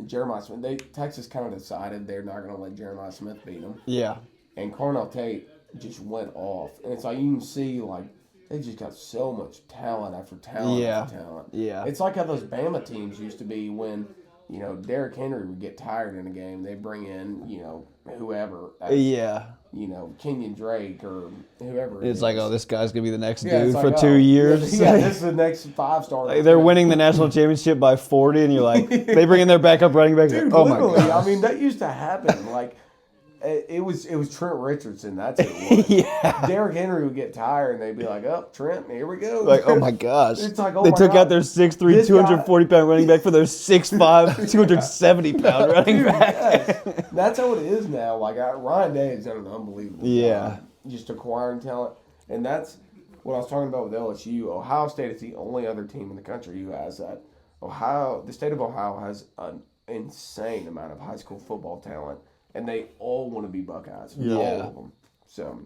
Jeremiah Smith. Texas kind of decided they're not going to let Jeremiah Smith beat them, Yeah. and Cornell Tate just went off. And it's like you can see like they just got so much talent after talent Yeah. after talent. Yeah. It's like how those Bama teams used to be when you know, Derrick Henry would get tired in a game. They bring in, you know, whoever. Yeah. You know, Kenyon Drake or whoever. It's like, oh, this guy's going to be the next Yeah, dude it's for like, 2 oh, years. Yeah, this is the next 5-star. Like, they're winning the national championship by 40, and you're like, they bring in their backup running back. Dude, Oh, my literally, God. I mean, that used to happen. Like, it was Trent Richardson. That's who it was. Yeah. Derrick Henry would get tired, and they'd be like, "Oh, Trent, here we go." Like, oh, my gosh. It's like, oh they my took God. out their 6'3", This guy- 240-pound running back for their 6'5", 270-pound running Dude, back. yes. That's how it is now. Like, Ryan Day has done an unbelievable Yeah. job just acquiring talent, and that's what I was talking about with LSU. Ohio State is the only other team in the country who has that. The state of Ohio has an insane amount of high school football talent, and they all want to be Buckeyes. Yeah. All of them. So,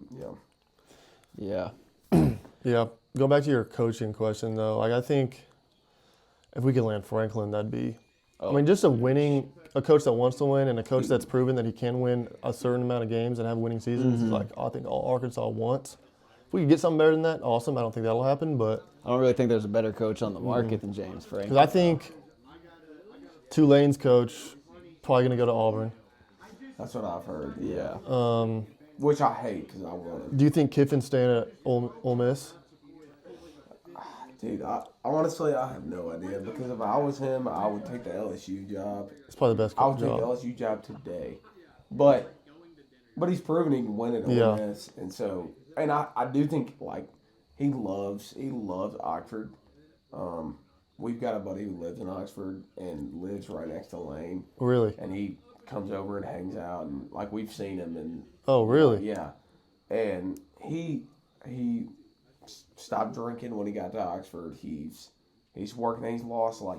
Yeah. Yeah. Go back to your coaching question though. Like I think if we could land Franklin, that'd be. I mean, just a coach that wants to win, and a coach that's proven that he can win a certain amount of games and have winning seasons. Is like I think all Arkansas wants. If we could get something better than that, awesome. I don't think that'll happen, but I don't really think there's a better coach on the market than James Franklin. because I think Tulane's coach probably gonna go to Auburn. that's what I've heard. Yeah. Which I hate because I want him. Do you think Kiffin's staying at Ole Miss? Dude, I honestly, I have no idea because if I was him, I would take the LSU job. It's probably the best I would take the job. LSU job today, but he's proven he can win at Ole Yeah. Miss, and so I do think like he loves Oxford. We've got a buddy who lives in Oxford and lives right next to Lane, Really? and he comes over and hangs out, and like we've seen him, and Oh, really? yeah, and he stopped drinking when he got to Oxford. He's working. He's lost like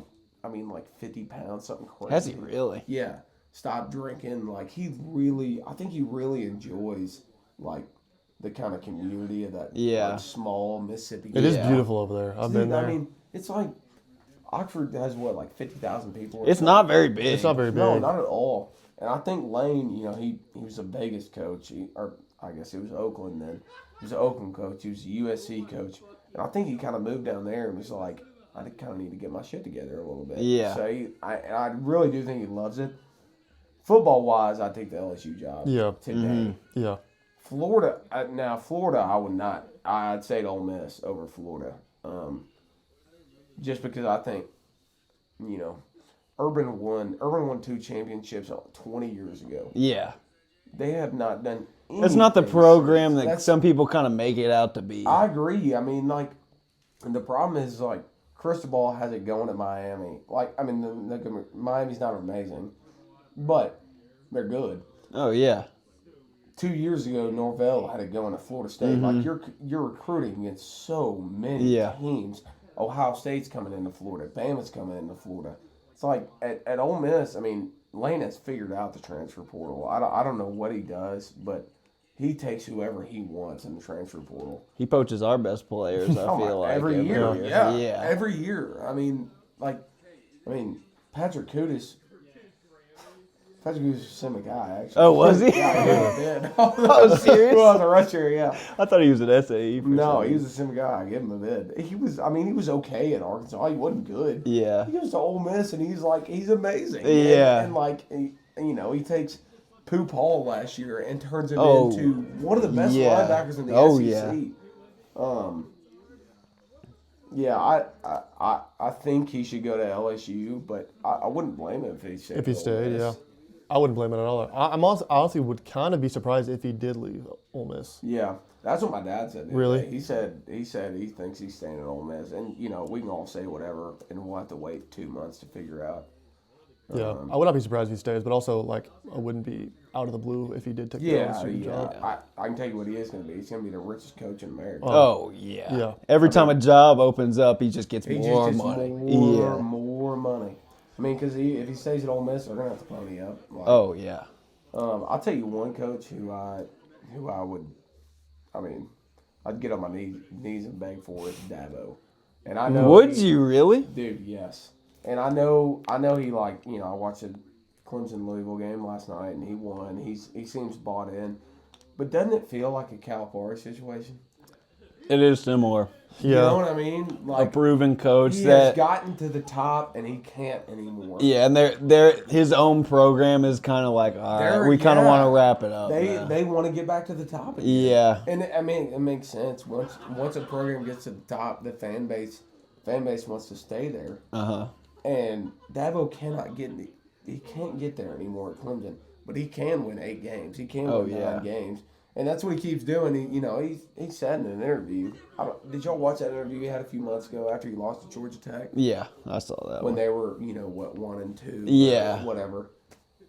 50 pounds, something crazy. Has he really? Yeah, stopped drinking. Like I think he really enjoys like the kind of community of that like, small Mississippi. It is Yeah. beautiful over there. I've Dude, been there. I mean, it's like Oxford has what, like 50,000 people. or It's something? not very big. It's not very big. No, not at all. And I think Lane, you know, he was a Vegas coach, or I guess it was Oakland then. He was an Oakland coach. He was a USC coach, and I think he kind of moved down there and was like, I kind of need to get my shit together a little bit. Yeah. So I really do think he loves it. Football wise, I take the LSU job. Yeah. Today. Yeah. Florida, Florida, I would not. I'd say Ole Miss over Florida, just because I think, you know, Urban won 2 championships 20 years ago. Yeah. They have not done. It's not the anything program since. that That's- some people kind of make it out to be. I agree. I mean, like, the problem is like Cristobal has it going at Miami. Like, I mean, Miami's not amazing, but they're good. Oh, yeah. 2 years ago, Norvell had it going at Florida State. Like you're recruiting against so many Yeah. teams. Ohio State's coming into Florida. Bama's coming into Florida. It's like at Ole Miss. I mean, Lane has figured out the transfer portal. I don't know what he does, but he takes whoever he wants in the transfer portal. He poaches our best players, I feel like. every year. Yeah. Yeah, every year. I mean, Patrick Kudus. Patrick Kudus was the same guy, actually. Oh, was he? Yeah, he did. Oh, serious? Well, the rush here, yeah. I thought he was an SAE. For No, some he was the same guy. I give him a bid. He was okay at Arkansas. He wasn't good. Yeah. He goes to Ole Miss, and he's amazing. Yeah. And he takes Pooh Paul last year and turns him Oh, into one of the best yeah. linebackers in the Oh, SEC. I think he should go to LSU, but I wouldn't blame him if he stayed. If he at Ole stayed, Miss. yeah. I wouldn't blame it at all. I honestly would kind of be surprised if he did leave Ole Miss. Yeah, that's what my dad said. the other Really? day. He said he thinks he's staying at Ole Miss, and you know we can all say whatever, and we'll have to wait 2 months to figure out. Yeah, I would not be surprised if he stays, but also like I wouldn't be out of the blue if he did take the LSU job. I can tell you what he is going to be. He's going to be the richest coach in America. Oh, yeah. Yeah. Every time a job opens up, he just gets he more just gets money. more money. I mean, because if he stays at Ole Miss, they're going to have to pony up. Like, Oh, yeah. I'll tell you one coach who I would, I'd get on my knees and beg for is Dabo. And I know Would you really? Dude, yes. And I know he I watched a Clemson Louisville game last night and he won. He seems bought in. But doesn't it feel like a Calipari situation? It is similar. You Yeah. know what I mean? A Like proven coach he has that. gotten to the top and he can't anymore. Yeah, and his own program is kind of like, all right, we kind of want to wrap it up. now. They want to get back to the top again. Yeah. And I mean it makes sense. Once a program gets to the top, the fan base wants to stay there. Uh-huh. And Dabo he can't get there anymore at Clemson, but he can win 8 games. He can win 9 games. And that's what he keeps doing. He said in an interview. Did y'all watch that interview he had a few months ago after he lost to Georgia Tech? Yeah, I saw that When one. they were, 1-2. Yeah. Or whatever.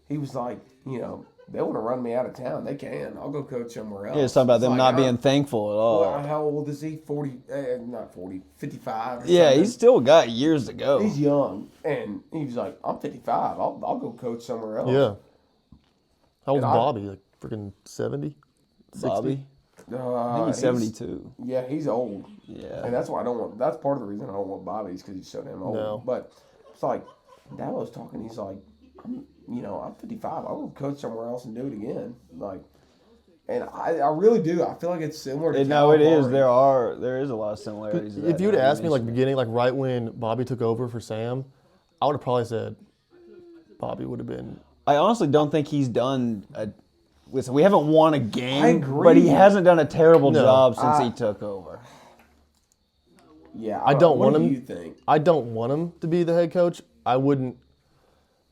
He was like, they want to run me out of town. They can. I'll go coach somewhere else. Yeah, it's talking about them like, not being thankful at all. Well, how old is he? 40? Not 40. 55. Or Yeah, something. he's still got years to go. He's young, and he was like, "I'm 55. I'll go coach somewhere else." Yeah. How old's And Bobby? Like freaking 70? 60? Bobby. I think he's 72. Yeah, he's old, Yeah. and that's why I don't want. That's part of the reason I don't want Bobby's because he's so damn old. No. But it's like Dabo's talking. He's like, I'm 55. I'll go coach somewhere else and do it again. Like, and I really do. I feel like it's similar to. No, it is. Calipari. There is a lot of similarities. to If that you would have asked me like mentioned. beginning, like right when Bobby took over for Sam, I would have probably said Bobby would have been. I honestly don't think he's done. Listen, we haven't won a game, I agree. but he hasn't done a terrible No. job since he took over. Yeah, I don't want What him- do you think? I don't want him to be the head coach. I wouldn't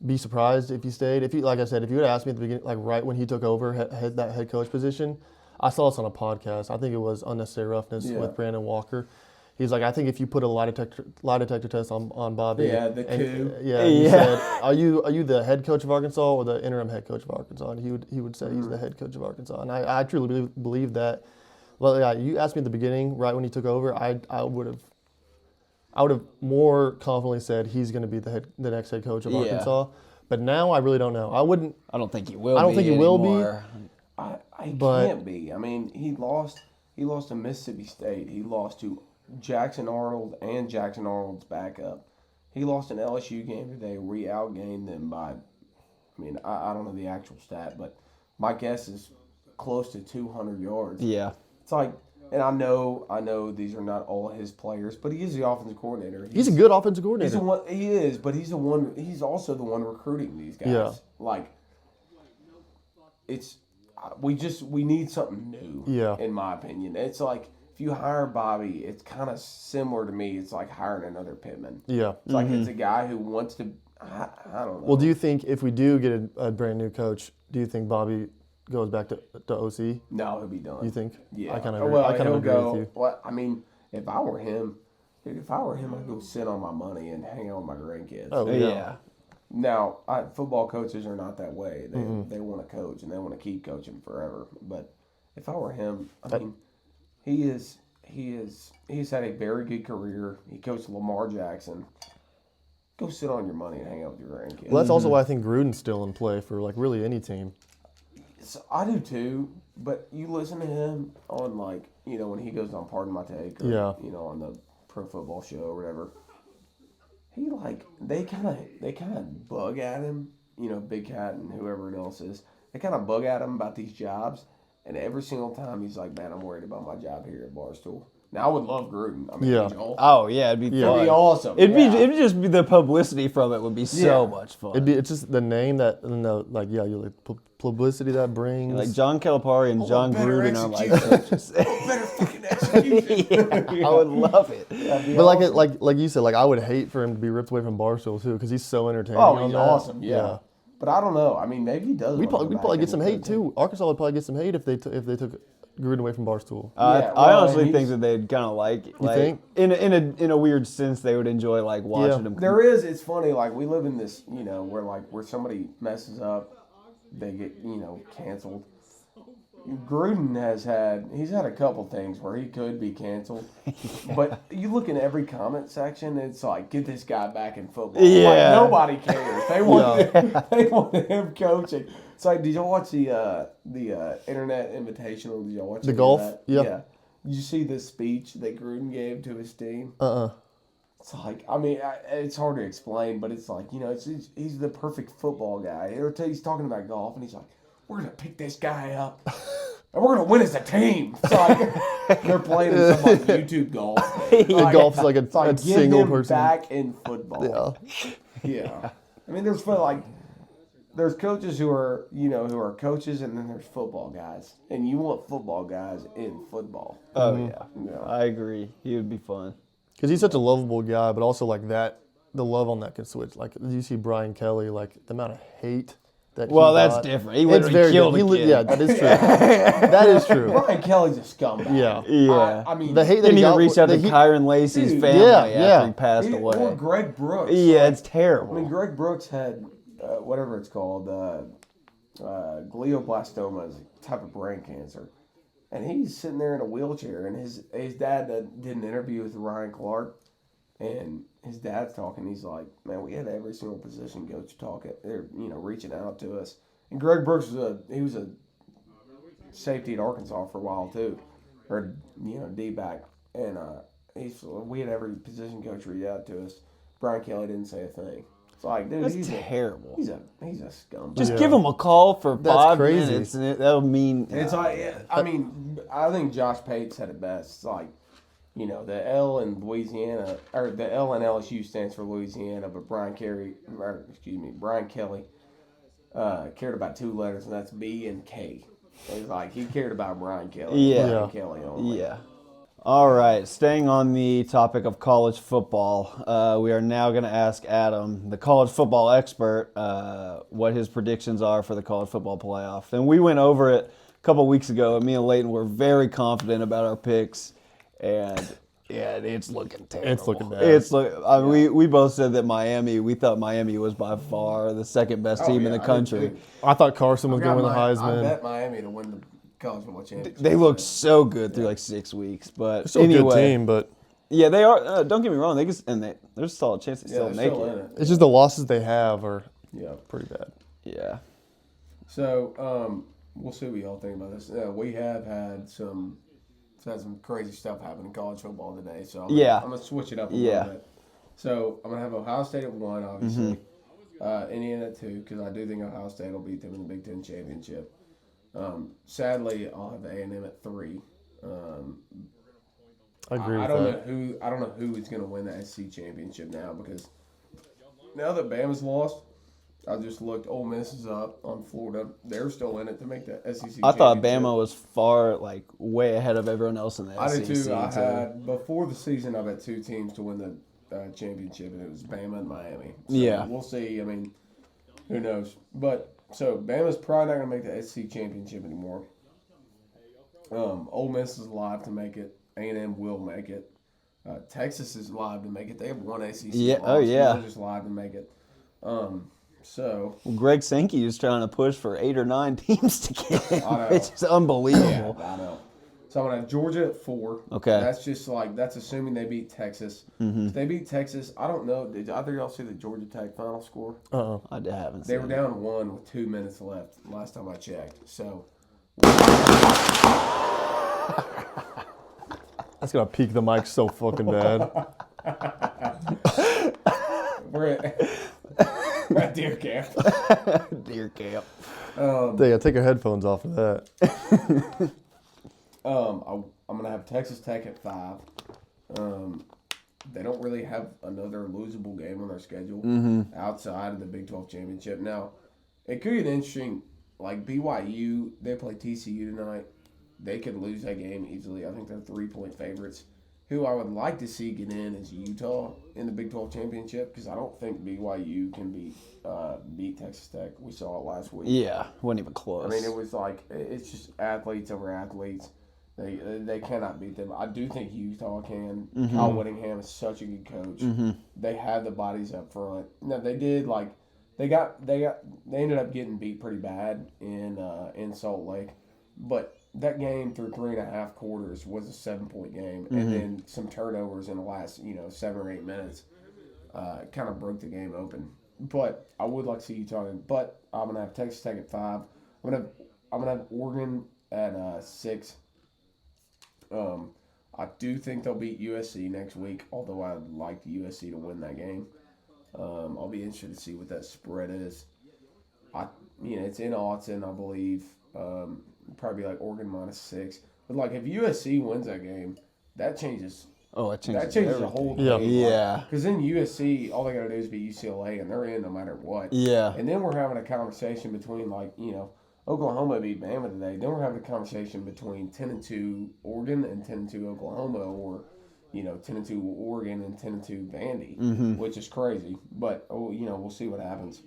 be surprised if he stayed. If you, like I said, if you would ask me at the beginning, like right when he took over, had that head coach position, I saw this on a podcast. I think it was Unnecessary Roughness Yeah. with Brandon Walker. He's like, I think if you put a lie detector test on Bobby, Yeah, the coup. he said, are you the head coach of Arkansas or the interim head coach of Arkansas? And he would say he's the head coach of Arkansas, and I truly believe that. Well, yeah, you asked me at the beginning, right when he took over, I would have more confidently said he's going to be the next head coach of Yeah. Arkansas. But now I really don't know. I wouldn't. I don't think he will. I don't think he will be. anymore. I But- can't be. I mean, he lost to Mississippi State. He lost to Jackson Arnold and Jackson Arnold's backup. He lost an LSU game today. We outgained them by, I mean, I don't know the actual stat, but my guess is close to 200 yards. Yeah. It's like, and I know these are not all his players, but he is the offensive coordinator. He's a good offensive He's coordinator. the one. He is, but he's the one. He's also the one recruiting these guys. Yeah. Like, we need something new. Yeah. In my opinion, it's like if you hire Bobby, it's kind of similar to me. It's like hiring another Pittman. Yeah. It's like it's a guy who wants to. I don't know. Well, do you think if we do get a brand new coach, do you think Bobby goes back to OC? No, he'll be done. You think? Yeah. I kind of he'll agree go. with you. Well, I mean, if I were him, I'd go sit on my money and hang out with my grandkids. Oh, Yeah. Now, football coaches are not that way. They want to coach and they want to keep coaching forever. But if I were him, I mean, he's had a very good career. He coached Lamar Jackson. Go sit on your money and hang out with your grandkids. Well, that's also why I think Gruden's still in play for like really any team. So I do too. But you listen to him on when he goes on Pardon My Take or Yeah. on the Pro Football Show or whatever. He they kind of bug at him, Big Cat and whoever else is. They kind of bug at him about these jobs, and every single time he's like, "Man, I'm worried about my job here at Barstool." Now I would love Gruden. I mean, Yeah. Joel, Oh yeah, it'd be Yeah. fun. it'd be awesome. It'd just be the publicity from it would be so Yeah. much fun. It's just the name that and the publicity that brings. Like John Calipari and John better Gruden are like execution. such better fucking execution. yeah, I would love it. But like you said, like I would hate for him to be ripped away from Barstool too, because he's so entertaining. Oh, on he's that. awesome. Yeah. But I don't know. I mean, maybe he does. We'd wanna go probably back get some and hate coach. too. Arkansas would probably get some hate if they took Gruden away from Barstool. I Yeah, well, honestly and think that they'd kind of like think? in a weird sense they would enjoy like watching Yeah. him. There is. It's funny. Like we live in this, where somebody messes up, they get canceled. Gruden he's had a couple things where he could be canceled, but you look in every comment section, it's like get this guy back in football. Yeah. Like, nobody cares. They want him coaching. It's like, did y'all watch the Internet Invitational? Did y'all watch The any of golf? that? Yeah. Yeah. Did you see the speech that Gruden gave to his team? It's like, I mean, it's hard to explain, but it's like, he's the perfect football guy. He's talking about golf, and he's like, we're going to pick this guy up. and we're gonna win as a team. It's like they're playing in some like YouTube golf. The golf's like a It's like get single him person. back in football. Yeah. Yeah. I mean, there's coaches who are coaches, and then there's football guys, and you want football guys in football. Oh yeah, Yeah. I agree. He would be fun. Because he's such a lovable guy, but also like that, the love on that can switch. Like you see Brian Kelly, like the amount of hate that. Well, he that's got. different. He It's literally very killed a different. kid. Yeah, that is true. That is true. Brian Kelly's a scumbag. Yeah. Yeah. I mean, The hate that Didn't he even got. reach out to the heat- Kyron Lacey's Dude. family Yeah, after yeah. he passed or away. Greg Brooks. Yeah, it's I terrible. mean, Greg Brooks had whatever it's called, glioblastoma, is a type of brain cancer, and he's sitting there in a wheelchair. And his dad did an interview with Ryan Clark, and his dad's talking. He's like, "Man, we had every single position coach talking, they're reaching out to us." And Greg Brooks was a safety at Arkansas for a while too, or D-back, and we had every position coach reach out to us. Brian Kelly didn't say a thing. It's like, dude, That's he's terrible. a scumbag. Just Yeah. give him a call for That's 5 crazy. minutes, and that'll mean. It's like, I mean, I think Josh Pate said it best. It's like, the L in Louisiana, or the L in LSU stands for Louisiana, but Brian Kelly cared about 2 letters, and that's B and K. It's like he cared about Brian Kelly. Yeah. Brian Kelly only. Yeah. All right. Staying on the topic of college football, we are now going to ask Adam, the college football expert, what his predictions are for the college football playoff. And we went over it a couple weeks ago, and me and Leighton were very confident about our picks, and yeah, it's looking terrible. It's looking bad. We both said that we thought Miami was by far the second best team in the I did country. too. I thought Carson was I going to win the I Heisman. bet Miami to win the college football championship. They looked so good through like 6 weeks, but Still a anyway, good team, but yeah, they are. Don't get me wrong; there's a solid chance they still they're make still it. in it. it's just the losses they have are Yeah. pretty bad. Yeah, So, we'll see what y'all think about this. We have had some crazy stuff happen in college football today. So I'm gonna switch it up a little bit. So I'm gonna have Ohio State at 1, obviously. Indiana at 2, because I do think Ohio State will beat them in the Big Ten championship. Sadly, I'll have A&M at 3. I agree I with don't that. know who is going to win the SEC championship now, because now that Bama's lost, I just looked. Ole Miss is up on Florida. They're still in it to make the SEC. I thought championship. Bama was way ahead of everyone else in the I SEC. did too. I had before the season. I bet 2 teams to win the championship, and it was Bama and Miami. So Yeah. we'll see. I mean, who knows? But so Bama's probably not going to make the SEC championship anymore. Ole Miss is live to make it. A&M will make it. Texas is live to make it. They have 1 ACC. Yeah. loss. Oh, yeah. They're just live to make it. So Well, Greg Sankey is trying to push for 8 or 9 teams to get in, I know. which is unbelievable. I know. So I'm gonna have Georgia at 4. Okay. That's just that's assuming they beat Texas. If they beat Texas, I don't know. Did either of y'all see the Georgia Tech final score? Uh-oh. I haven't They seen were it. down 1 with 2 minutes left. Last time I checked. So That's going to peak the mic so fucking bad. we're at Deer Camp. Deer camp. They got to take your headphones off of that. I'm gonna have Texas Tech at 5. They don't really have another losable game on their schedule outside of the Big 12 championship. Now, it could get interesting. Like BYU, they play TCU tonight. They could lose that game easily. I think they're 3-point favorites. Who I would like to see get in is Utah in the Big 12 championship, because I don't think BYU can beat Texas Tech. We saw it last week. Yeah, wasn't even close. I mean, it was it's just athletes over athletes. They cannot beat them. I do think Utah can. Kyle Whittingham is such a good coach. They have the bodies up front. Now they did they ended up getting beat pretty bad in Salt Lake, but that game through 3.5 quarters was a 7-point game, and then some turnovers in the last 7 or 8 minutes kind of broke the game open. But I would like to see Utah in. But I'm gonna have Texas Tech at 5. I'm gonna have Oregon at 6. I do think they'll beat USC next week, although I'd like the USC to win that game. I'll be interested to see what that spread is. it's in Autzen, I believe. Probably like Oregon -6. But like if USC wins that game, that changes. Oh, it changes. That changes the everything. whole Yeah. game. Yeah. Because then USC, all they got to do is beat UCLA, and they're in no matter what. Yeah. And then we're having a conversation between Oklahoma beat Bama today. Then we're having a conversation between 10-2 Oregon and 10-2 Oklahoma, or 10-2 Oregon and 10-2 Vandy, which is crazy. But we'll see what happens.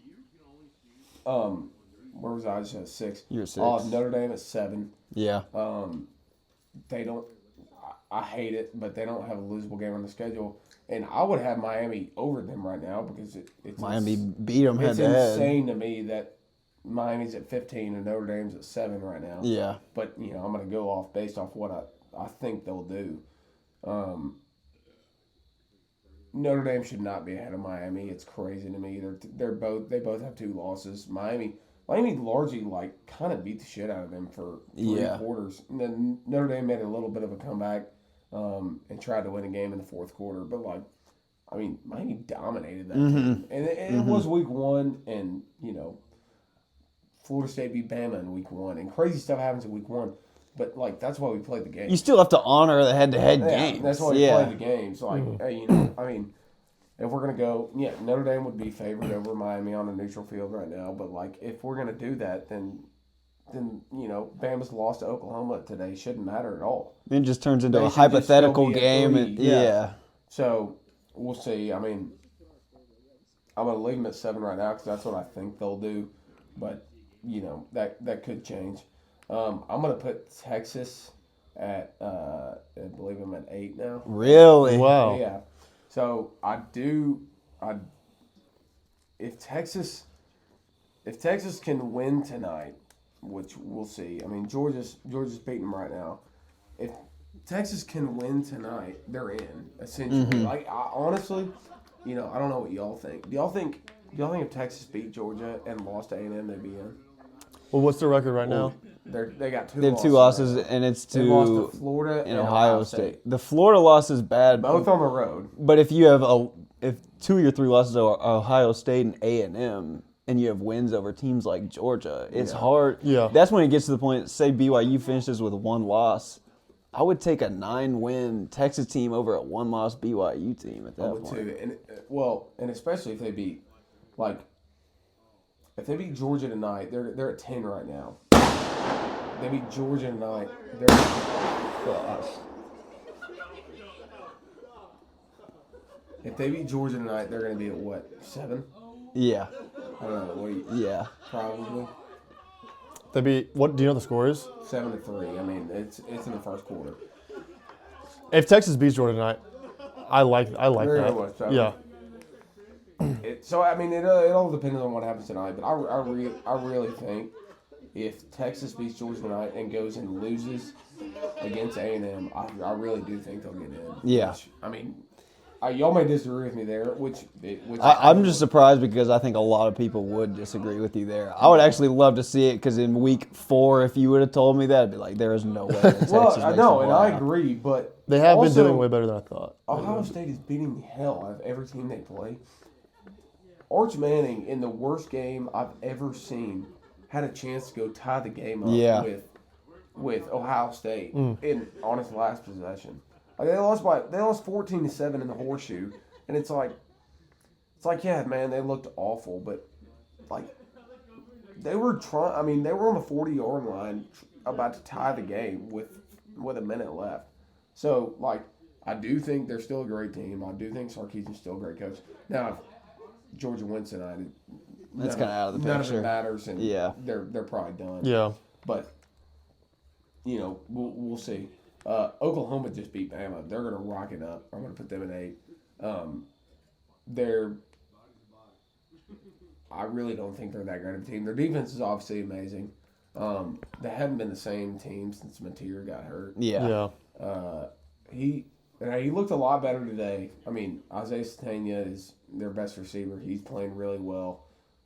Where was I? I just at 6. You're 6. Notre Dame at 7. Yeah. They don't. I hate it, but they don't have a losable game on the schedule. And I would have Miami over them right now because it's Miami beat them head It's to head. insane to me that Miami's at 15 and Notre Dame's at 7 right now. Yeah. But I'm going to go off based off what I think they'll do. Notre Dame should not be ahead of Miami. It's crazy to me. They both have 2 losses. Miami largely kind of beat the shit out of them for 3 quarters. And then Notre Dame made a little bit of a comeback and tried to win a game in the 4th quarter. But Miami dominated that game. And it was week 1, and Florida State beat Bama in week 1, and crazy stuff happens in week 1. But that's why we played the game. You still have to honor the head-to-head games. That's why we played the games. If we're gonna go, Notre Dame would be favored over Miami on a neutral field right now. But if we're gonna do that, then Bama's loss to Oklahoma today shouldn't matter at all. It just turns into They a should just still hypothetical be at game. 3. And, Yeah. yeah. So we'll see. I'm gonna leave them at 7 right now because that's what I think they'll do. But that could change. I'm gonna put Texas at I believe I'm at 8 now. Really? Wow. Yeah. So if Texas can win tonight, which we'll see. Georgia's beating them right now. If Texas can win tonight, they're in essentially. Honestly, I don't know what y'all think. Do y'all think if Texas beat Georgia and lost to A&M, they'd be in? Well, what's the record right now? They got 2 They have losses. 2 losses, right now. and it's They lost to to Florida and Ohio State. State. The Florida loss is bad. Both on the road. But if you have if 2 of your 3 losses are Ohio State and A&M, and you have wins over teams like Georgia, it's hard. Yeah. That's when it gets to the point. Say BYU finishes with 1 loss. I would take a 9-win Texas team over a 1-loss BYU team at that I would point. too, and especially if they beat, if they beat Georgia tonight, they're at 10 right now. They beat Georgia tonight, if they beat Georgia tonight, they're going to be at what, 7? Yeah. I don't know. Yeah. Probably They beat. What do you know the score is? 7-3. It's in the first quarter. If Texas beats Georgia tonight, I like They're gonna that. what, 7? Yeah. It all depends on what happens tonight. But I really think if Texas beats Georgia tonight and goes and loses against A&M, I really do think they'll get in. Yeah. Which, y'all may disagree with me there, which I'm just surprised because I think a lot of people would disagree with you there. I would actually love to see it because in week 4, if you would have told me that, I'd be like, there is no way that Texas well, I makes know, the and I playoff. agree, but They have been also, doing way better than I thought. Ohio State is beating the hell out of every team they play. Arch Manning, in the worst game I've ever seen, had a chance to go tie the game up with Ohio State on his last possession. They lost 14-7 in the horseshoe, and it's like, yeah, man, they looked awful, but they were trying. They were on the 40-yard line, about to tie the game with a minute left. So, I do think they're still a great team. I do think Sarkisian's still a great coach. Now, if Georgia wins tonight, That's kind of out of the none of picture. it matters, and Yeah. they're probably done. Yeah. But we'll see. Oklahoma just beat Bama. They're gonna rock it up. I'm gonna put them at 8. I really don't think they're that great of a team. Their defense is obviously amazing. They haven't been the same team since Mateer got hurt. Yeah. Yeah. He looked a lot better today. Isaiah Statania is their best receiver. He's playing really well.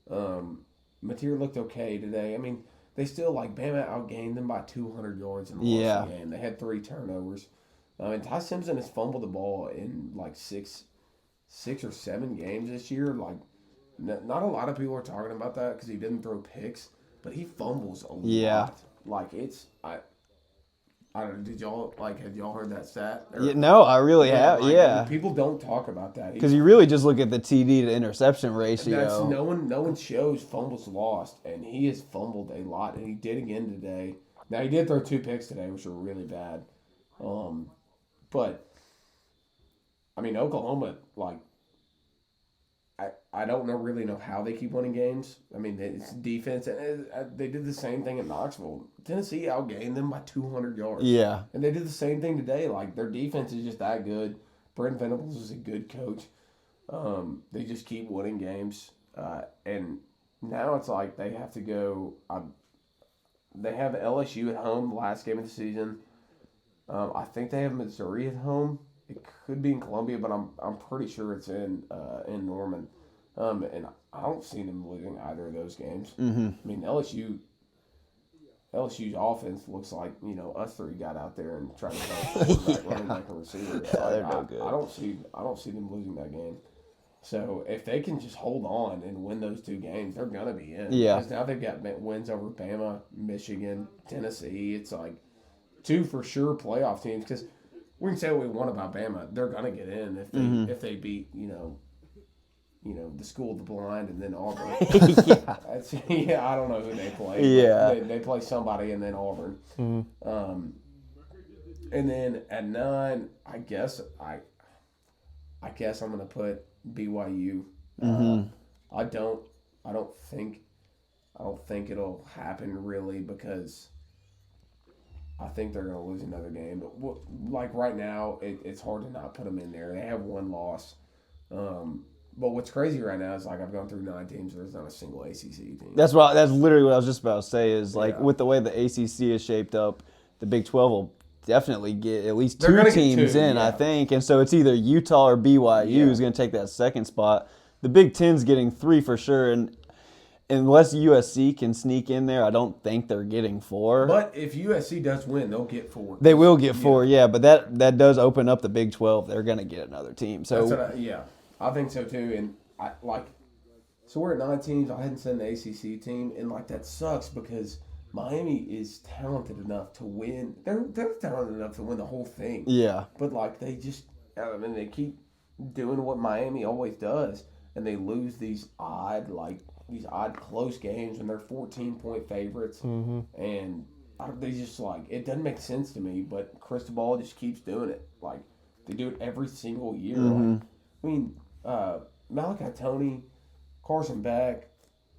Mateer looked okay today. They still, Bama outgained them by 200 yards in the last game. They had 3 turnovers. Ty Simpson has fumbled the ball in, 6 or 7 games this year. not a lot of people are talking about that because he didn't throw picks, but he fumbles a Yeah. lot. Like I don't know. Did y'all have y'all heard that stat? Or- Yeah, no, I really have. like, Yeah. people don't talk about that. Because you really just look at the TD to interception ratio. That's no one shows fumbles lost, and he has fumbled a lot, and he did again today. Now he did throw 2 picks today, which were really bad. But I mean Oklahoma, I don't really know how they keep winning games. I mean it's defense, and they did the same thing at Knoxville. Tennessee outgained them by 200 yards. Yeah. And they did the same thing today. Like, their defense is just that good. Brent Venables is a good coach. They just keep winning games. And now it's like they have to go. They have LSU at home, last game of the season. I think they have Missouri at home. It could be in Columbia, but I'm pretty sure it's in Norman. And I don't see them losing either of those games. Mm-hmm. I mean, LSU's offense looks like, us three got out there and tried to play running back and receiver. It's Yeah, like, they're no good. I don't see them losing that game. So if they can just hold on and win those 2 games, they're gonna be in. Yeah. Because now they've got wins over Bama, Michigan, Tennessee. It's like 2 for sure playoff teams. Because we can say what we want about Bama, they're gonna get in if they beat the School of the Blind and then Auburn. I don't know who they play. Yeah. They play somebody and then Auburn. And then at 9, I guess I'm gonna put BYU. I don't think it'll happen really because I think they're gonna lose another game. But like right now, it's hard to not put them in there. They have 1 loss. But what's crazy right now is I've gone through 9 teams. There's not a single ACC team. That's literally what I was just about to say is Yeah. with the way the ACC is shaped up, the Big 12 will definitely get at least They're 2 gonna get teams 2, in, I yeah. think. And so it's either Utah or BYU who's going to take that second spot. The Big 10's getting 3 for sure. And unless USC can sneak in there, I don't think they're getting 4. But if USC does win, they'll get 4. They will get 4, yeah. But that does open up the Big 12. They're going to get another team. So I think so too. And so we're at 9 teams. I hadn't said an ACC team, and that sucks because Miami is talented enough to win. They're talented enough to win the whole thing. yeah. But they just, they keep doing what Miami always does, and they lose these odd close games when they're 14-point favorites, and they just it doesn't make sense to me. But Cristobal just keeps doing it. They do it every single year. Malachi Tony, Carson Beck,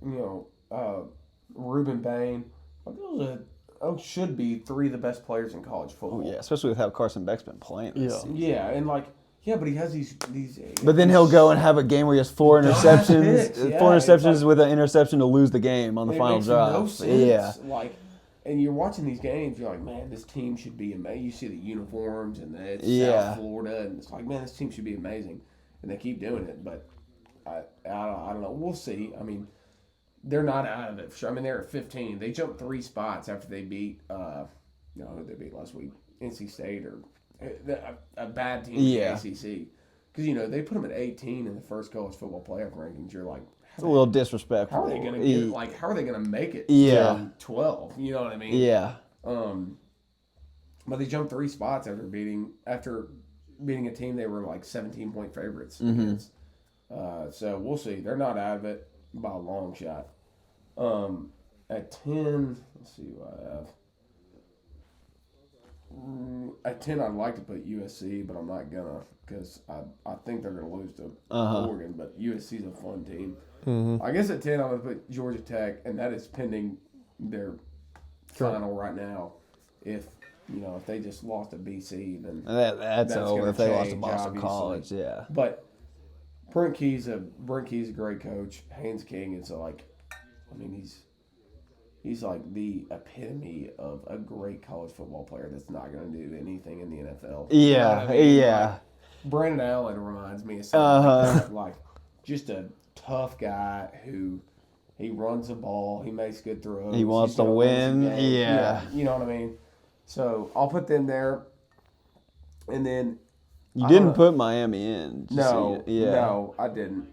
Reuben Bain. Those should be 3 of the best players in college football. Oh, yeah, especially with how Carson Beck's been playing this season. Yeah, and but he has these. But then he'll go and have a game where he has 4 interceptions, picks, yeah, 4 interceptions with an interception to lose the game on the It final makes drive. no sense. Yeah. And you're watching these games, you're like, man, this team should be amazing. You see the uniforms and it's Yeah. South Florida, and it's like, man, this team should be amazing. And they keep doing it, but I don't know. We'll see. I mean, they're not out of it for sure. I mean, they're at 15. They jumped 3 spots after they beat, who did they beat last week? NC State or a bad team Yeah. in the ACC. Because, they put them at 18 in the first college football playoff rankings. You're like, It's a little disrespectful. how are they gonna get? How are they gonna make it? Yeah. to 12. You know what I mean? Yeah. But they jumped 3 spots after beating a team they were 17-point favorites against. So we'll see. They're not out of it by a long shot. At 10, let's see what I have. At 10, I'd like to put USC, but I'm not gonna because I think they're gonna lose to Oregon. But USC's a fun team. I guess at 10, I'm gonna put Georgia Tech, and that is pending their final right now. If they just lost to BC, then That's over gonna if they lost to change, Boston obviously. College. Yeah. But Brent Key's a great coach. Haynes King is he's like the epitome of a great college football player that's not going to do anything in the NFL. You know what Yeah. I mean? Yeah. Brandon Allen reminds me of something Uh-huh. like just a tough guy who he runs the ball, he makes good throws. He wants he's to gonna win win, the game. yeah. You know what I mean? So I'll put them there, and then You I didn't don't put Miami in. no, yeah. no, I didn't.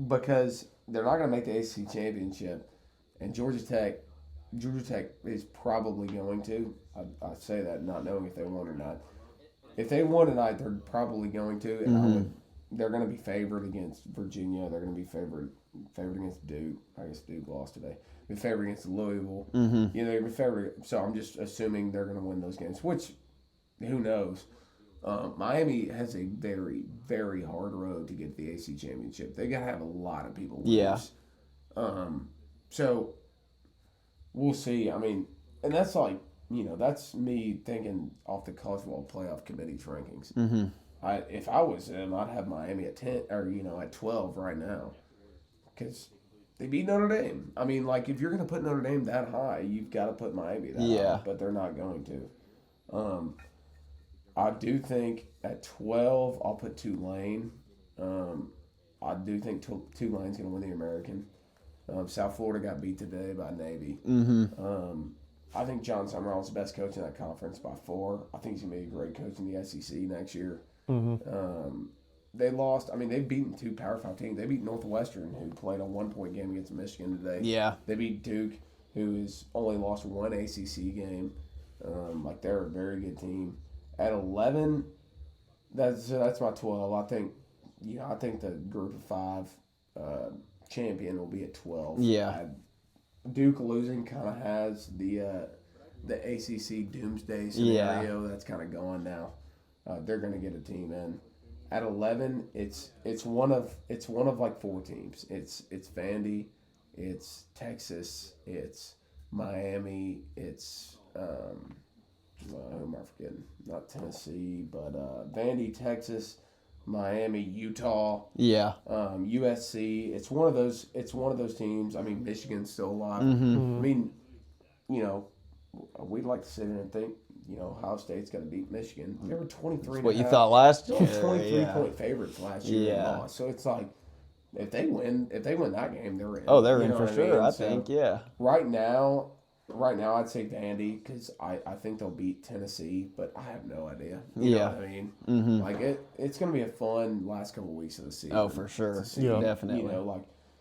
because they're not going to make the ACC championship, and Georgia Tech is probably going to. I say that not knowing if they won or not. If they won tonight, they're probably going to, and they're going to be favored against Virginia. They're going to be favored against Duke. I guess Duke lost today. Be favored against Louisville. You know, they're favored. So I'm just assuming they're going to win those games. Which, who knows? Miami has a very, very hard road to get to the ACC championship. They got to have a lot of people lose. Yeah. So we'll see. I mean, and that's like, you know, that's me thinking off the college football playoff committee's rankings. If I was them, I'd have Miami at 10 or, you know, at 12 right now, because they beat Notre Dame. I mean, like, if you're going to put Notre Dame that high, you've got to put Miami that high, but they're not going to. I do think at 12, I'll put Tulane. I do think Tulane's going to win the American. South Florida got beat today by Navy. I think John Summerall's the best coach in that conference by 4. I think he's going to be a great coach in the SEC next year. They lost. I mean, they've beaten 2 Power 5 teams. They beat Northwestern, who played a 1-point game against Michigan today. Yeah. They beat Duke, who has only lost 1 ACC game. Like, they're a very good team. At 11, that's my 12. I think the group of 5 champion will be at 12. Yeah. Duke losing kind of has the ACC doomsday scenario that's kind of going now. They're going to get a team in. At 11, it's one of like 4 teams. It's Vandy, it's Texas, it's Miami, it's who am I forgetting? Not Tennessee, but Vandy, Texas, Miami, Utah, USC. It's one of those teams. I mean, Michigan's still alive. I mean, you know, we'd like to sit in and think, you know, Ohio State's going to beat Michigan. They were 23. What you thought last year? 23-point favorites last year. Yeah. So it's like, if they win that game, they're in. Oh, they're in for sure. I think. Yeah. Right now, I'd say Vandy, because I think they'll beat Tennessee, but I have no idea. You know what I mean? Like, it's going to be a fun last couple of weeks of the season. Oh, for sure. Definitely.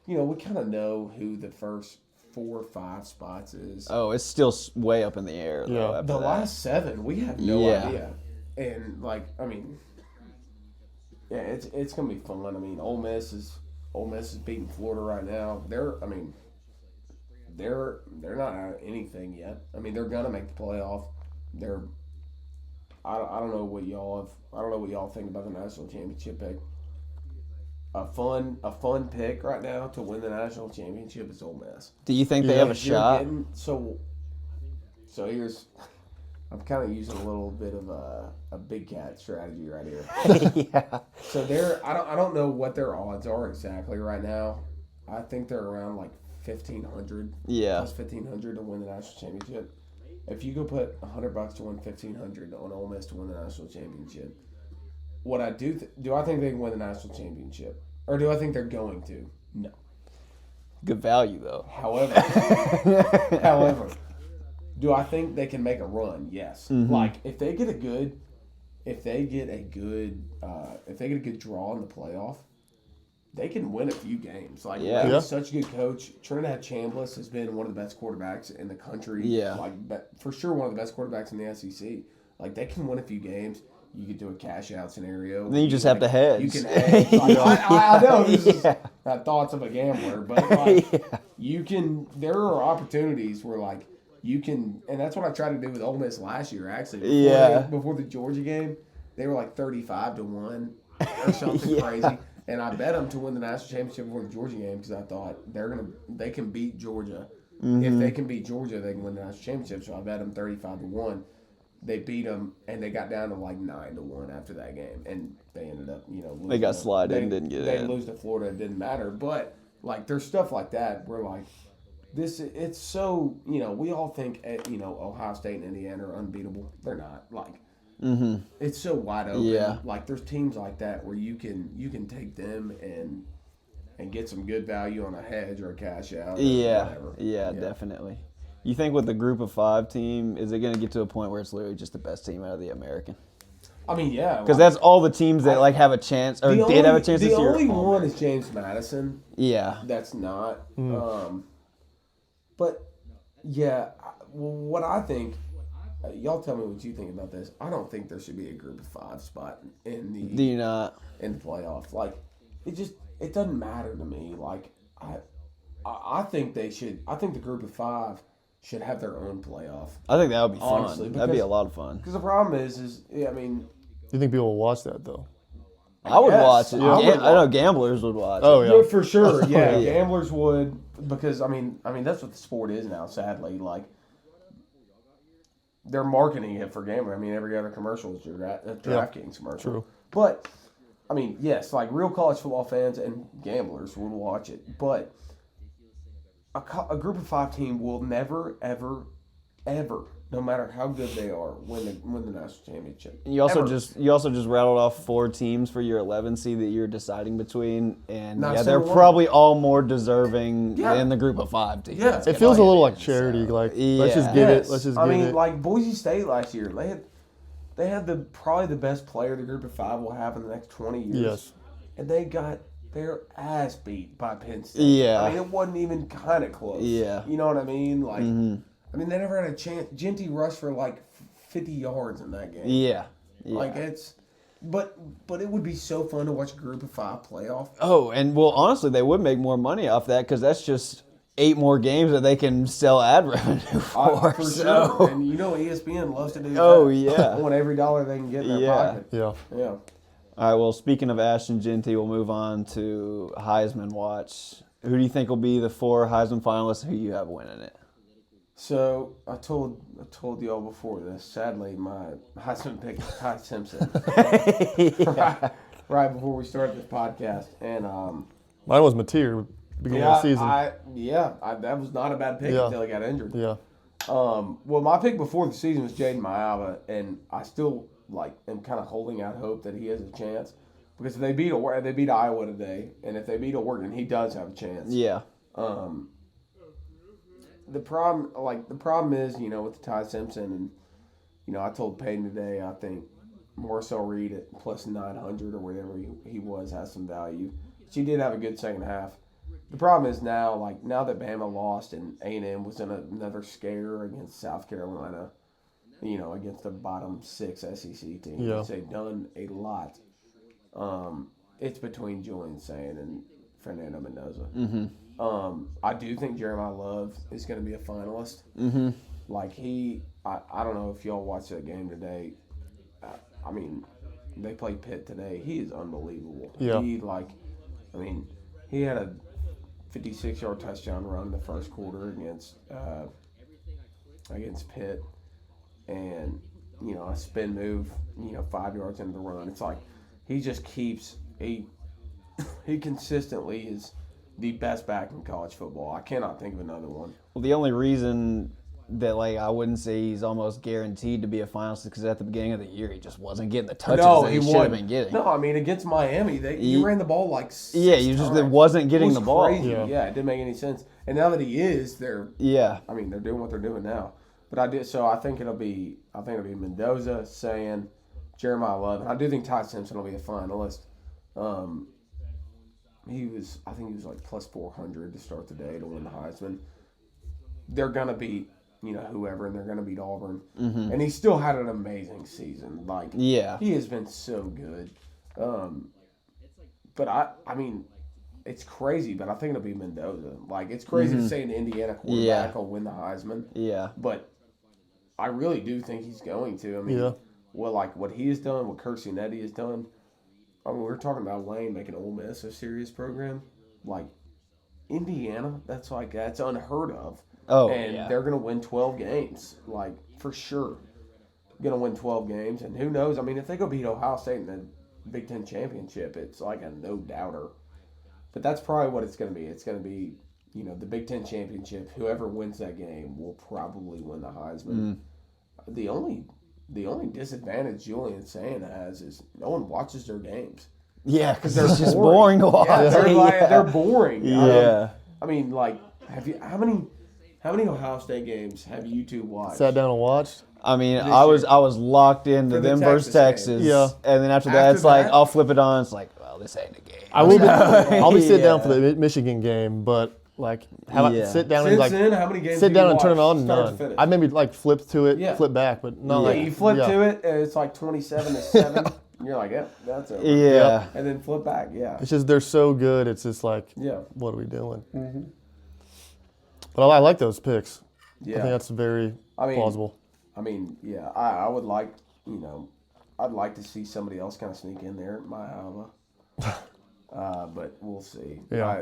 You know, we kind of know who the first 4 or 5 spots is. Oh, it's still way up in the air, though. Yeah. The last 7, we have no idea. And, like, I mean, yeah, it's going to be fun. I mean, Ole Miss is beating Florida right now. They're not out of anything yet. I mean, they're gonna make the playoff. I don't know what y'all think about the national championship pick. A fun pick right now to win the national championship is Ole Miss. Do you think they have a shot? So here's, I'm kind of using a little bit of a big cat strategy right here. So I don't know what their odds are exactly right now. I think they're around like 1,500. Plus 1,500 to win the national championship. If you go put $100 to win 1,500 on Ole Miss to win the national championship, what I do I think they can win the national championship, or do I think they're going to? No. Good value though. However, do I think they can make a run? Yes. Like if they get a good draw in the playoff, they can win a few games. Like, Lane's such a good coach. Trinidad Chambliss has been one of the best quarterbacks in the country. Like, for sure, one of the best quarterbacks in the SEC. Like, they can win a few games. You could do a cash-out scenario. And then you just have to hedge. You can hedge. Like, I know this is not thoughts of a gambler, but, like, you can – there are opportunities where, like, you can – and that's what I tried to do with Ole Miss last year, actually. Before the Georgia game, they were, like, 35-1 or something crazy. And I bet them to win the national championship before the Georgia game because I thought they can beat Georgia. If they can beat Georgia, they can win the national championship. So I bet them 35-1. They beat them, and they got down to like 9-1 after that game, and they ended up, you know, losing. They got slid in, didn't get in. They lose to Florida, it didn't matter. But like, there's stuff like that where like it's so, you know, we all think, you know, Ohio State and Indiana are unbeatable. They're not. Like. It's so wide open. Yeah. Like there's teams like that where you can take them and get some good value on a hedge or a cash out. Or whatever. Yeah, definitely. You think with the group of 5 team, is it going to get to a point where it's literally just the best team out of the American? I mean, yeah. Because that's all the teams that like have a chance or did have a chance this The year. only one is James Madison. Yeah. That's not. But yeah, what I think. Y'all tell me what you think about this. I don't think there should be a group of 5 spot in the Do you not? in the playoff. Like, it doesn't matter to me. Like, I think they should. I think the group of 5 should have their own playoff. I think that would be fun. Honestly, That'd be a lot of fun. Because the problem is yeah, I mean, Do you think people will watch that though? I would Yes, watch it. I would I know gamblers would watch Oh it. yeah. yeah, for sure. Yeah, Yeah. gamblers would because I mean that's what the sport is now. Sadly, like they're marketing it for gambling. I mean, every other commercial is a DraftKings commercial. True. But I mean, yes, like real college football fans and gamblers would watch it. But a group of 5 team will never, ever, ever, no matter how good they are, win the national championship. You also Ever. just rattled off 4 teams for your 11 seed that you're deciding between, and Not yeah, a they're single one. probably all more deserving Yeah. than the group of 5 teams. Yeah. It feels a little like So, charity. Like let's just yeah. give Yes. it. Let's just I give mean, it. like Boise State last year, they had probably the best player the group of 5 will have in the next 20 years. Yes. And they got their ass beat by Penn State. Yeah. I mean, it wasn't even kind of close. Yeah. You know what I mean? Like, Mm-hmm. I mean, they never had a chance. Genty rushed for like 50 yards in that game. Yeah. Yeah. Like but it would be so fun to watch a group of 5 playoff. Oh, and well, honestly, they would make more money off that because that's just 8 more games that they can sell ad revenue for. For so. sure. And you know ESPN loves to do that. Oh, yeah. I want every dollar they can get in their Yeah. pocket. Yeah. Yeah. All right, well, speaking of Ashton Genty, we'll move on to Heisman watch. Who do you think will be the 4 Heisman finalists? Who you have winning it? So I told y'all before this. Sadly, my Heisman pick is Ty Simpson. right before we started this podcast, and Mine was Mateer beginning of the season. that was not a bad pick Yeah. until he got injured. Yeah. Well, my pick before the season was Jaden Maiava, and I still am kind of holding out hope that he has a chance because if they beat Iowa today, and if they beat Oregon, he does have a chance. Yeah. The problem is, with the Ty Simpson, and I told Peyton today, I think Marcel Reed at plus 900 or whatever he was has some value. She did have a good second half. The problem is now that Bama lost and A&M was in another scare against South Carolina, against the bottom 6 SEC team. Yeah. They've done a lot. It's between Julian Sand and Fernando Mendoza. Mm-hmm. I do think Jeremiah Love is going to be a finalist. Mm-hmm. I don't know if y'all watched that game today. I mean, they played Pitt today. He is unbelievable. Yeah. He had a 56-yard touchdown run in the first quarter against Pitt, and a spin move, 5 yards into the run. It's like he just keeps he consistently is the best back in college football. I cannot think of another one. Well, the only reason that I wouldn't say he's almost guaranteed to be a finalist is because at the beginning of the year he just wasn't getting the touches that he should have been getting. No, I mean against Miami, he ran the ball like 6 he wasn't getting It was the ball. crazy. Yeah. Yeah, it didn't make any sense. And now that he is, they're doing what they're doing now. But I think it'll be Mendoza, Sand, Jeremiah Love, and I do think Ty Simpson will be a finalist. He was like plus 400 to start the day to win the Heisman. They're gonna beat whoever, and they're gonna beat Auburn. Mm-hmm. And he still had an amazing season. Yeah. He has been so good. But I mean, it's crazy, but I think it'll be Mendoza. It's crazy to say an Indiana quarterback will win the Heisman. Yeah. But I really do think he's going to. I mean, Yeah. what he has done, what Kirk Cinetti has done. I mean, we were talking about Lane making Ole Miss a serious program. Indiana, that's unheard of. Oh, and yeah. they're going to win 12 games, for sure. Going to win 12 games, and who knows? I mean, if they go beat Ohio State in the Big Ten championship, it's like a no-doubter. But that's probably what it's going to be. It's going to be, the Big Ten championship. Whoever wins that game will probably win the Heisman. The only disadvantage Julian Sand has is no one watches their games. Yeah, because They're it's just boring to watch. Yeah, they're boring. Yeah. I mean, how How many Ohio State games have you two watched? Sat down and watched. I mean, This I was year. locked into For the them versus Texas game. Texas. Yeah. And then after that, After it's like, that? I'll flip it on. It's like, well, this ain't a game. I will be. I'll be sitting down Yeah. for the Michigan game, but like, how Yeah. sit down and Since like then, how many games sit have down you and turn it watched, on. start to None. finish? I maybe like flip to it, Yeah. flip back, but not Yeah, like You flip yeah. to it, and it's like 27-7. And you're like, yeah, that's over. Yeah. And then flip back, yeah. It's just they're so good. It's just like, Yeah. what are we doing? Mm-hmm. But I like those picks. I Yeah. think that's very plausible. Yeah, I would like, I'd like to see somebody else kind of sneak in there at my Iowa. But we'll see. Yeah.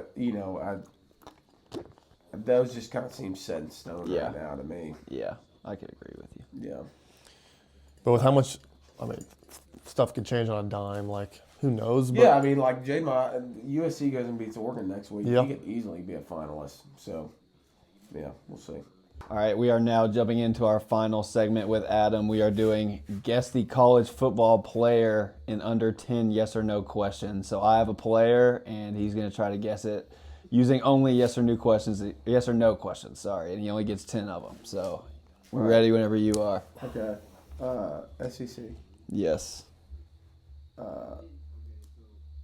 Those just kind of seem set in stone Yeah. right now to me. Yeah, I could agree with you. Yeah. But with how much, stuff could change on a dime. Like, who knows? But Yeah, I mean, like USC goes and beats Oregon next week. Yeah. He could easily be a finalist. So, yeah, we'll see. All right, we are now jumping into our final segment with Adam. We are doing Guess the College Football Player in under 10 yes or no questions. So I have a player, and he's going to try to guess it using only yes or no questions, and he only gets 10 of them. So we're ready whenever you are. Okay. SEC. Yes.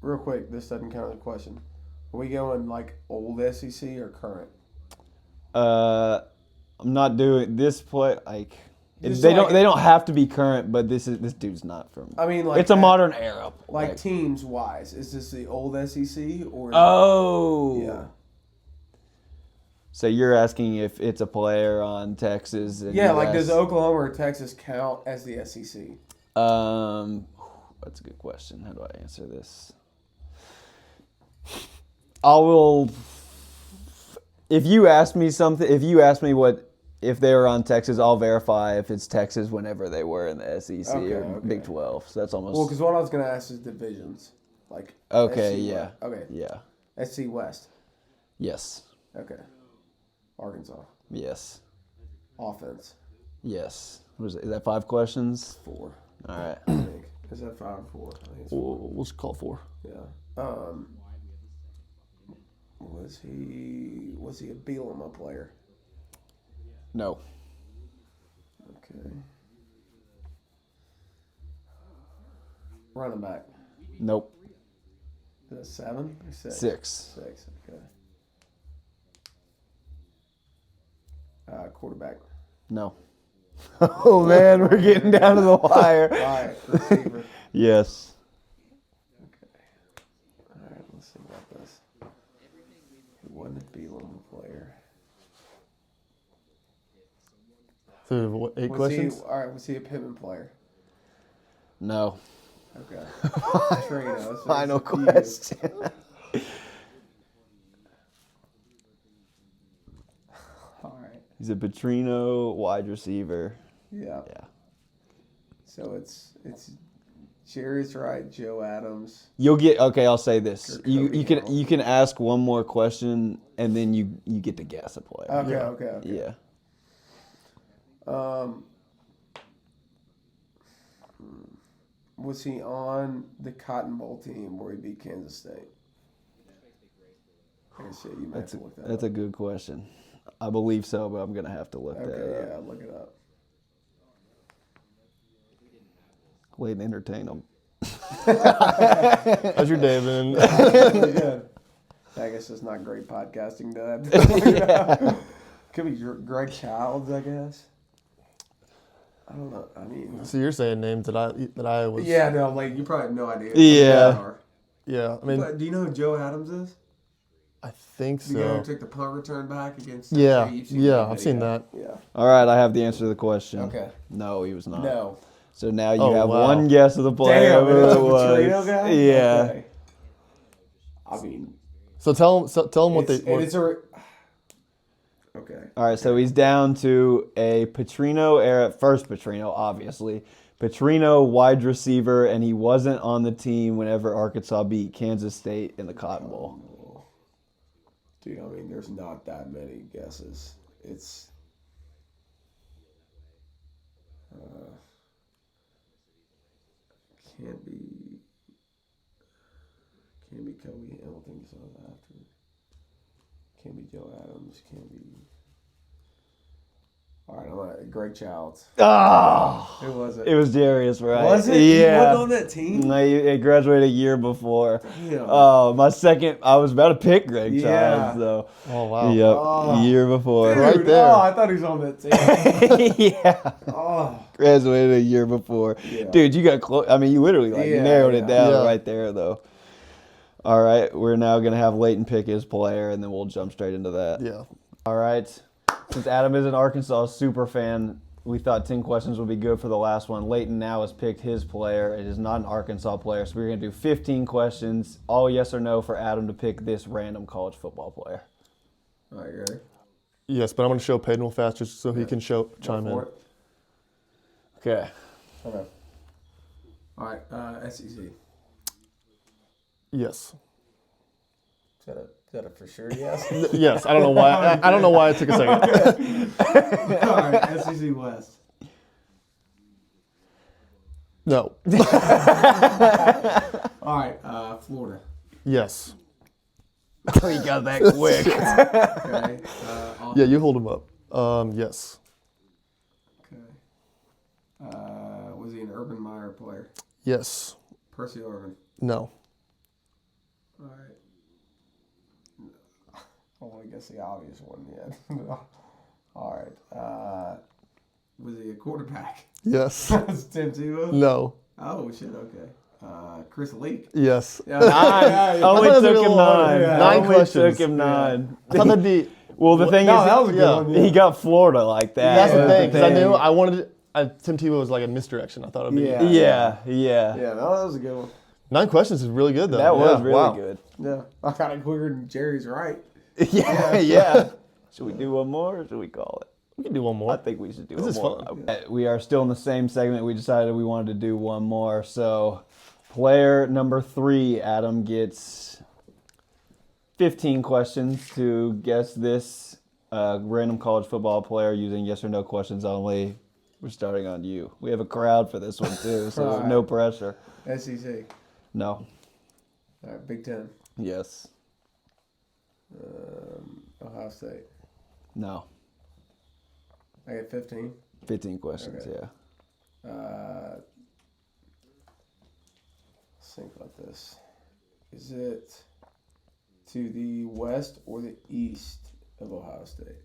Real quick, this doesn't count as a question. Are we going like old SEC or current? I'm not doing this play like Just they like- don't have to be current, but this dude's not from. I mean, like it's a modern era. Like teams wise, is this the old SEC or? Oh. Yeah. So you're asking if it's a player on Texas? And Yeah, like US. does Oklahoma or Texas count as the SEC? That's a good question. How do I answer this? I will. If you ask me something, if they were on Texas, I'll verify if it's Texas whenever they were in the SEC or Okay. Big 12. So that's almost. Well, because what I was gonna ask is divisions, like. Okay. SC Yeah. West. Okay. Yeah. SC West. Yes. Okay. Arkansas. Yes. Offense. Yes. Is that 5 questions? 4. All right. I think. Is that 5 or 4? I think it's 4. we'll just call 4. Yeah. Was he a Bielema player? No. Okay. Running back. Nope. Is that 7 or 6? 6. 6. Okay. Quarterback. No. Oh man, we're getting down to the wire. All right. Receiver. Yes. Okay. All right. Let's see about this. He wasn't a Bielema player. So what, 8 Was questions? All right. Was he a Pittman player? No. Okay. Trino. So Final it's you. question. All right. He's a Petrino wide receiver. Yeah. Yeah. So it's Jerry's right. Joe Adams. You'll get okay. I'll say this: Or you Cody can Hall. you can ask one more question, and then you get to guess a player. Okay. Yeah. Okay. Yeah. Was he on the Cotton Bowl team where he beat Kansas State? I guess, yeah, you might have to look that That's up. a good question. I believe so, but I'm gonna have to look Okay, that up. yeah, look it up. Wait and entertain them. How's your day been? Really good. I guess it's not great podcasting to have to look it up. Could be Greg Childs, I guess. I don't know. I mean, So you're saying names that I was. yeah, no, like you probably have no idea. who Yeah. they are. Yeah. I mean, But do you know who Joe Adams is? I think The guy who so. took the punt return back against. Yeah. You've seen Yeah. that I've seen video. that. Yeah. All right, I have the answer to the question. Okay. No, he was not. No. So now you Oh, have wow. one guess of the player Damn, who it it was a Petrino was. guy? Yeah. Okay. I mean, So tell them what they. it's, What, and it's a. Okay. All right, so he's down to a Petrino era, first Petrino, obviously. Petrino wide receiver, and he wasn't on the team whenever Arkansas beat Kansas State in the Cotton Bowl. Dude, I mean, there's not that many guesses. It's. Can't be. Can't be Kobe. I don't think so. After. Can't be Joe Adams. Can't be. All right, I'm at Greg Childs. Oh, Who was it? it was Darius, right? Was it? He Yeah. wasn't on that team? No, he graduated a year before. Damn. Oh, my second. I was about to pick Greg Yeah. Childs, though. Oh wow. Yep, Oh. year before. Dude, Right there. Oh, I thought he was on that team. Yeah, Oh. graduated a year before. Yeah. Dude, you got close. I mean, you literally Yeah, narrowed it yeah. down Yeah. right there, though. All right, we're now gonna have Leighton pick his player, and then we'll jump straight into that. Yeah. All right. Since Adam is an Arkansas super fan, we thought 10 questions would be good for the last one. Leighton now has picked his player. It is not an Arkansas player, so we're going to do 15 questions, all yes or no for Adam to pick this random college football player. All right, you ready? Yes, but I'm gonna show Peyton real fast just so he can chime Go in. for it. Okay. Okay. All right, SEC. Yes. Is that a for sure yes? Yes. I don't know why. I don't know why it took a second. All right, SEC West. No. All right, Florida. Yes. Oh, you got that quick. Okay. Yeah, you hold him up. Yes. Okay. Was he an Urban Meyer player? Yes. Percy Irvin. No. All right. I want to guess the obvious one yet. All right. Was he a quarterback? Yes. Tim Tebow? No. Oh, shit, okay. Chris Leak. Yes. Yeah, Nine. I Only thought it was a took little him harder. nine. Yeah. Nine Only questions. took him nine. I thought that'd be. Well, the thing No, is, that was a good yeah. one. Yeah. he got Florida like that. That's the Yeah, thing, because I thing. knew I wanted. Tim Tebow was like a misdirection. I thought it'd be. Yeah. Yeah. Yeah, no, that was a good one. 9 questions is really good though. That was Yeah, really wow. good. Yeah. I got it quicker than Jerry's right. Yeah, yeah. Should we do one more or should we call it? We can do one I more. think we should do This one is more. fun. We are still in the same segment. We decided we wanted to do one more. So, player number 3, Adam, gets 15 questions to guess this random college football player using yes or no questions only. We're starting on you. We have a crowd for this one too, so Alright. no pressure. SEC. No. All right, Big Ten. Yes. Ohio State. No. I get 15. 15 questions, Okay. yeah. Let's think about this. Is it to the west or the east of Ohio State?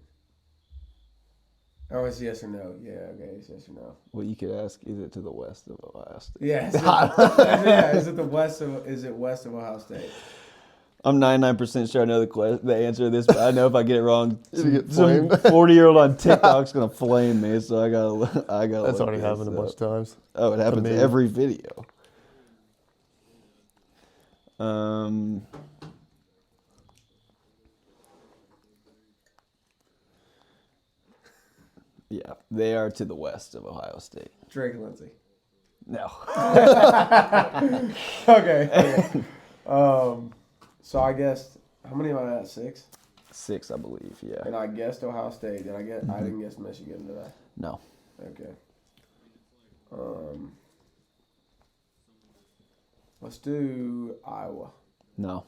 Oh, it's yes or no. Yeah, okay, it's yes or no. Well, you could ask, is it to the west of Ohio State? Yeah, is it the west of? Is it west of Ohio State? I'm 99% sure I know the answer to this, but I know if I get it wrong, You get some flamed. 40-year-old on TikTok's gonna flame me. So I gotta. That's look already this happened a up. bunch of times. Oh, it happens me. every video. Yeah, they are to the west of Ohio State. Drake Lindsay. No. Okay. So I guessed. How many am I at? 6. 6, I believe. Yeah. And I guessed Ohio State. Did I get? I didn't guess Michigan, did I? No. Okay. Let's do Iowa. No.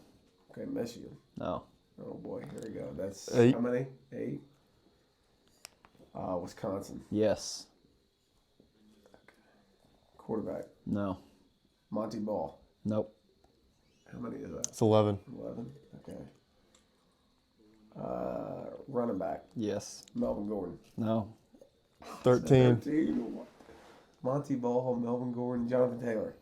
Okay, Michigan. No. Oh boy, here we go. That's 8. how many? 8. Wisconsin. Yes. Quarterback. No. Monty Ball. Nope. How many is that? It's 11. 11. Okay. Running back. Yes. Melvin Gordon. No. 13. 13. Monty Ball, Melvin Gordon, Jonathan Taylor.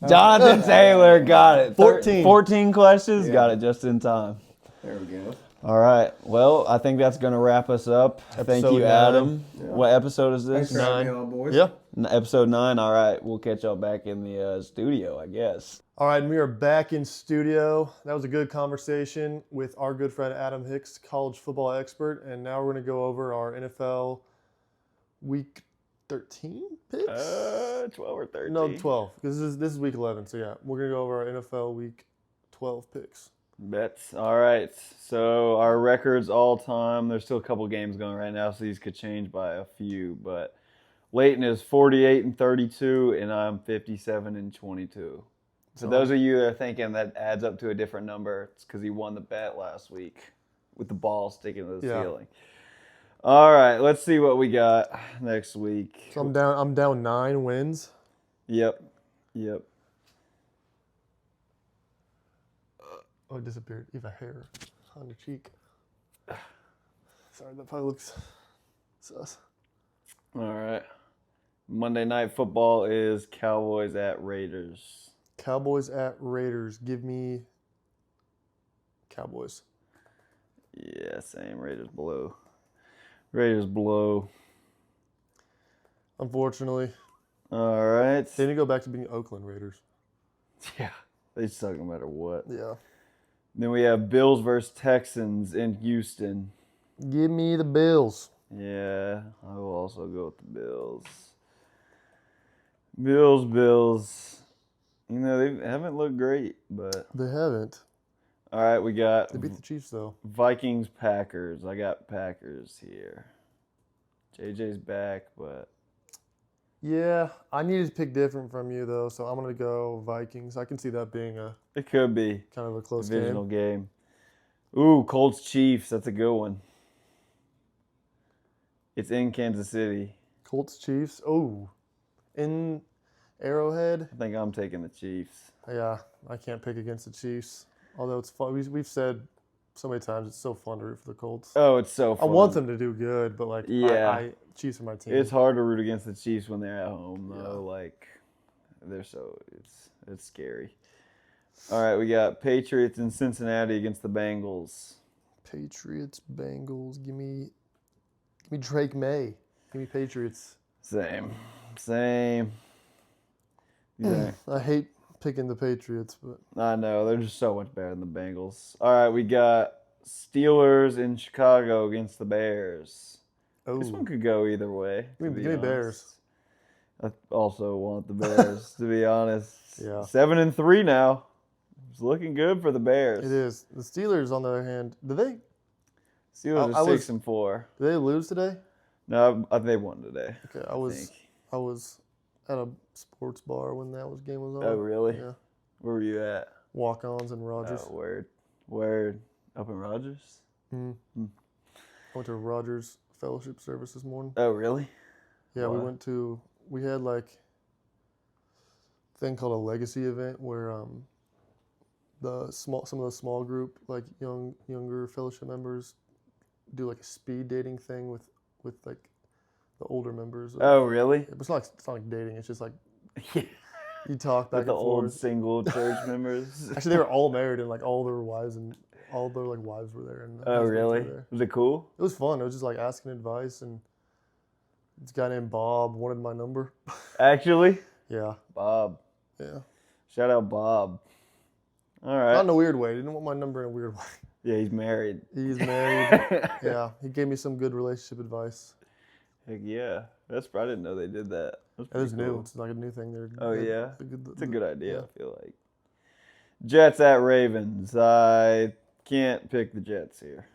Jonathan Taylor got it. 14. 14 questions. Yeah. Got it just in time. There we go. All right. Well, I think that's going to wrap us up. Thank Episode you, 9. Adam. Yeah. What episode is Thanks this? for having 9. me on, boys. Yeah. Episode 9. All right. We'll catch y'all back in the studio, I guess. All right, and we are back in studio. That was a good conversation with our good friend Adam Hicks, college football expert, and now we're going to go over our NFL Week 13 picks. 12 or 13. No, 12, because this is Week 11. So yeah, we're going to go over our NFL Week 12 picks. Bets. All right. So our records all time. There's still a couple games going right now, so these could change by a few. But Leighton is 48-32, and I'm 57-22. For those of you that are thinking that adds up to a different number, it's because he won the bet last week with the ball sticking to the Yeah. ceiling. All right, let's see what we got next week. So I'm down 9 wins. Yep. Oh, it disappeared. You have a hair on your cheek. Sorry, that probably looks sus. All right. Monday Night Football is Cowboys at Raiders. Cowboys at Raiders. Give me Cowboys. Yeah, same. Raiders blow. Unfortunately, All right. they didn't go back to being Oakland Raiders. Yeah, they suck no matter what. Yeah. Then we have Bills versus Texans in Houston. Give me the Bills. Yeah, I will also go with the Bills. Bills. You know, they haven't looked great, but... They haven't. All right, we got They beat the Chiefs, though. Vikings, Packers. I got Packers here. JJ's back, but... Yeah, I needed to pick different from you, though, so I'm going to go Vikings. I can see that being a It could be. kind of a close Divisional game. game. Ooh, Colts, Chiefs. That's a good one. It's in Kansas City. Colts, Chiefs. Oh, in Arrowhead. I think I'm taking the Chiefs. Yeah, I can't pick against the Chiefs. Although it's fun. We've said so many times it's so fun to root for the Colts. Oh, it's so I fun. want them to do good, but like, Yeah. Chiefs are my team. It's hard to root against the Chiefs when they're at home, though. Yeah. Like, it's scary. All right, we got Patriots in Cincinnati against the Bengals. Patriots, Bengals. Give me Drake May. Give me Patriots. Same. Yeah, I hate picking the Patriots, but I know they're just so much better than the Bengals. All right, we got Steelers in Chicago against the Bears. This one could go either way. Give me Bears. I also want the Bears, to be honest. Yeah. 7-3 now. It's looking good for the Bears. It is. The Steelers, on the other hand, Steelers I are was- 6-4. did they lose today? No, they won today. Okay, I think. I was at a sports bar when game was on. Oh, really? Yeah. Where were you at? Walk-ons and Rogers. Oh, word. Up in Rogers? I went to Rogers Fellowship Service this morning. Oh, really? Yeah, Why? we had like a thing called a legacy event where some of the small group, like younger fellowship members, do like a speed dating thing with like the older members. Oh, really? It's not like dating. It's just like Yeah. you talk back With the and old forth. single church members? Actually, they were all married and like all their wives were there. And Oh, husbands were really? there. Was it cool? It was fun. It was just like asking advice, and this guy named Bob wanted my number. Actually? Yeah, Bob. yeah. Shout out Bob. All Not right. in a weird way. He didn't want my number in a weird way. Yeah, he's married. He's married. Yeah, he gave me some good relationship advice. Heck yeah. I didn't know they did that. That's It was pretty new. cool. It's like a new thing. Oh, yeah? It's It's a good idea, Yeah. I feel like. Jets at Ravens. I can't pick the Jets here.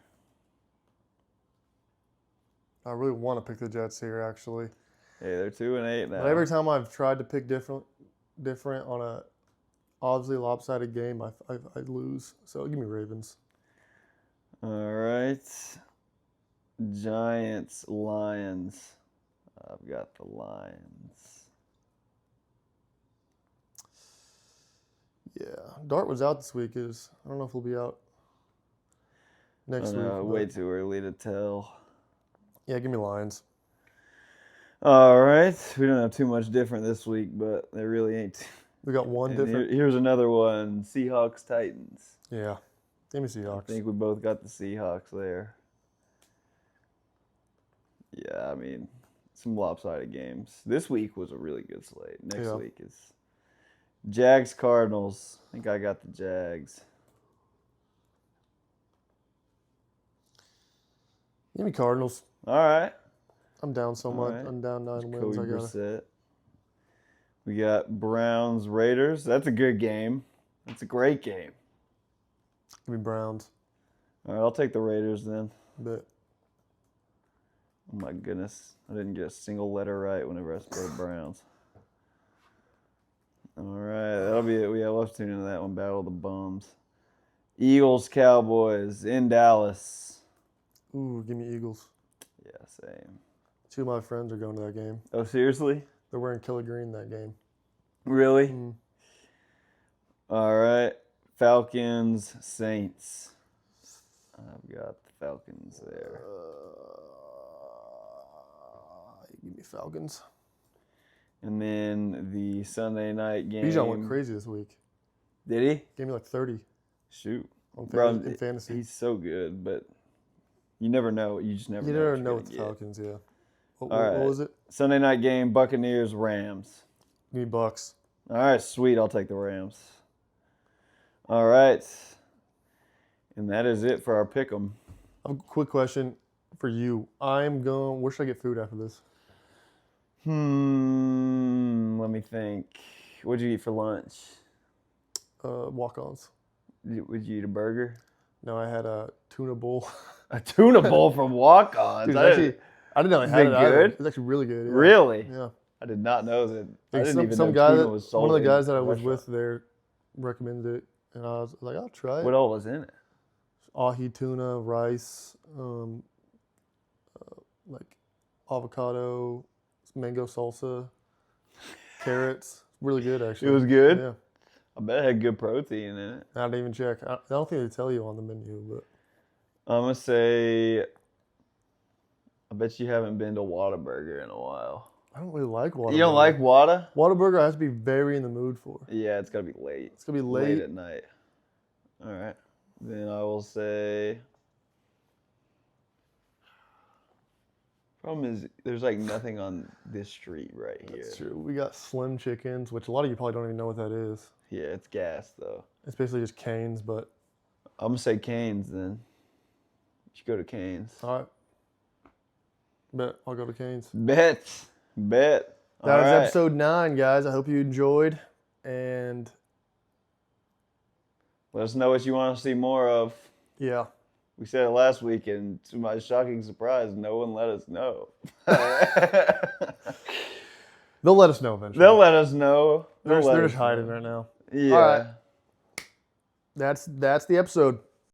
I really want to pick the Jets here, actually. Hey, they're 2-8 now. But every time I've tried to pick different on a obviously lopsided game, I lose. So give me Ravens. All right. Giants, Lions. I've got the Lions. Yeah, Dartwood's out this week. I don't know if he'll be out next week. but- Way too early to tell. Yeah, give me Lions. All right. We don't have too much different this week, but there really ain't. We got one And different. here's another one. Seahawks, Titans. Yeah, give me I Seahawks. think we both got the Seahawks there. Yeah, I mean, some lopsided games. This week was a really good slate. Next Yeah. week is Jags, Cardinals. I think I got the Jags. Give me Cardinals. All right. I'm down so All much. right. I'm down 9 wins. Cody I got Brissett. We got Browns, Raiders. That's a good game. That's a great game. Give me Browns. All right, I'll take the Raiders then. But Oh my goodness. I didn't get a single letter right whenever I spelled Browns. All right, that'll be it. We'll have to tune into that one. Battle of the Bums. Eagles, Cowboys in Dallas. ooh, give me Eagles. Yeah, same. 2 of my friends are going to that game. Oh, seriously? They're wearing Killer Green that game. Really? Mm. All right. Falcons, Saints. I've got the Falcons there. Give me Falcons. And then the Sunday night game. Bijan went crazy this week. Did he? Gave me like 30 Shoot. on Bro, in fantasy. He's so good, but you never know. You just never You know. never what you're know gonna with the get. Falcons, yeah. What, All right. what was it? Sunday night game, Buccaneers, Rams. Give me Bucks. All right, sweet. I'll take the Rams. All right. And that is it for our pick 'em. A quick question for you. Where should I get food after this? Let me think. What'd you eat for lunch? Walk-ons. Would you eat a burger? No, I had a tuna bowl. A tuna bowl from Walk-Ons. Dude, I actually, didn't- I didn't know I Is had it it either. good? It was actually really good. Yeah. Really? Yeah. I did not know that. I Like didn't even some know guy tuna that, was sold one of the in guys that I was restaurants. with there recommended it, and I was like, I'll try it. What all was in it? Ahi tuna, rice, like avocado, mango salsa, carrots. Really good, actually. It was good? Yeah. I bet it had good protein in it. I didn't even check. I don't think they tell you on the menu, but I'm going to say, I bet you haven't been to Whataburger in a while. I don't really like Whataburger. You don't like Whata? Whataburger? I have to be very in the mood for. Yeah, it's got to be late. It's gonna be late. At night. All right. Then I will say, problem is there's like nothing on this street right here. That's true. We got Slim Chickens, which a lot of you probably don't even know what that is. Yeah, it's gas though. It's basically just Cane's, but I'm going to say Cane's then. You should go to Cane's. all right. Bet I'll go to Cane's. Bet. That All was right. episode 9, guys. I hope you enjoyed. And Let us know what you want to see more of. yeah, We said it last week, and to my shocking surprise, no one let us know. they'll let us know eventually. They'll let us know. They're They'll let just us hiding know. right now. Yeah. All right. That's the episode.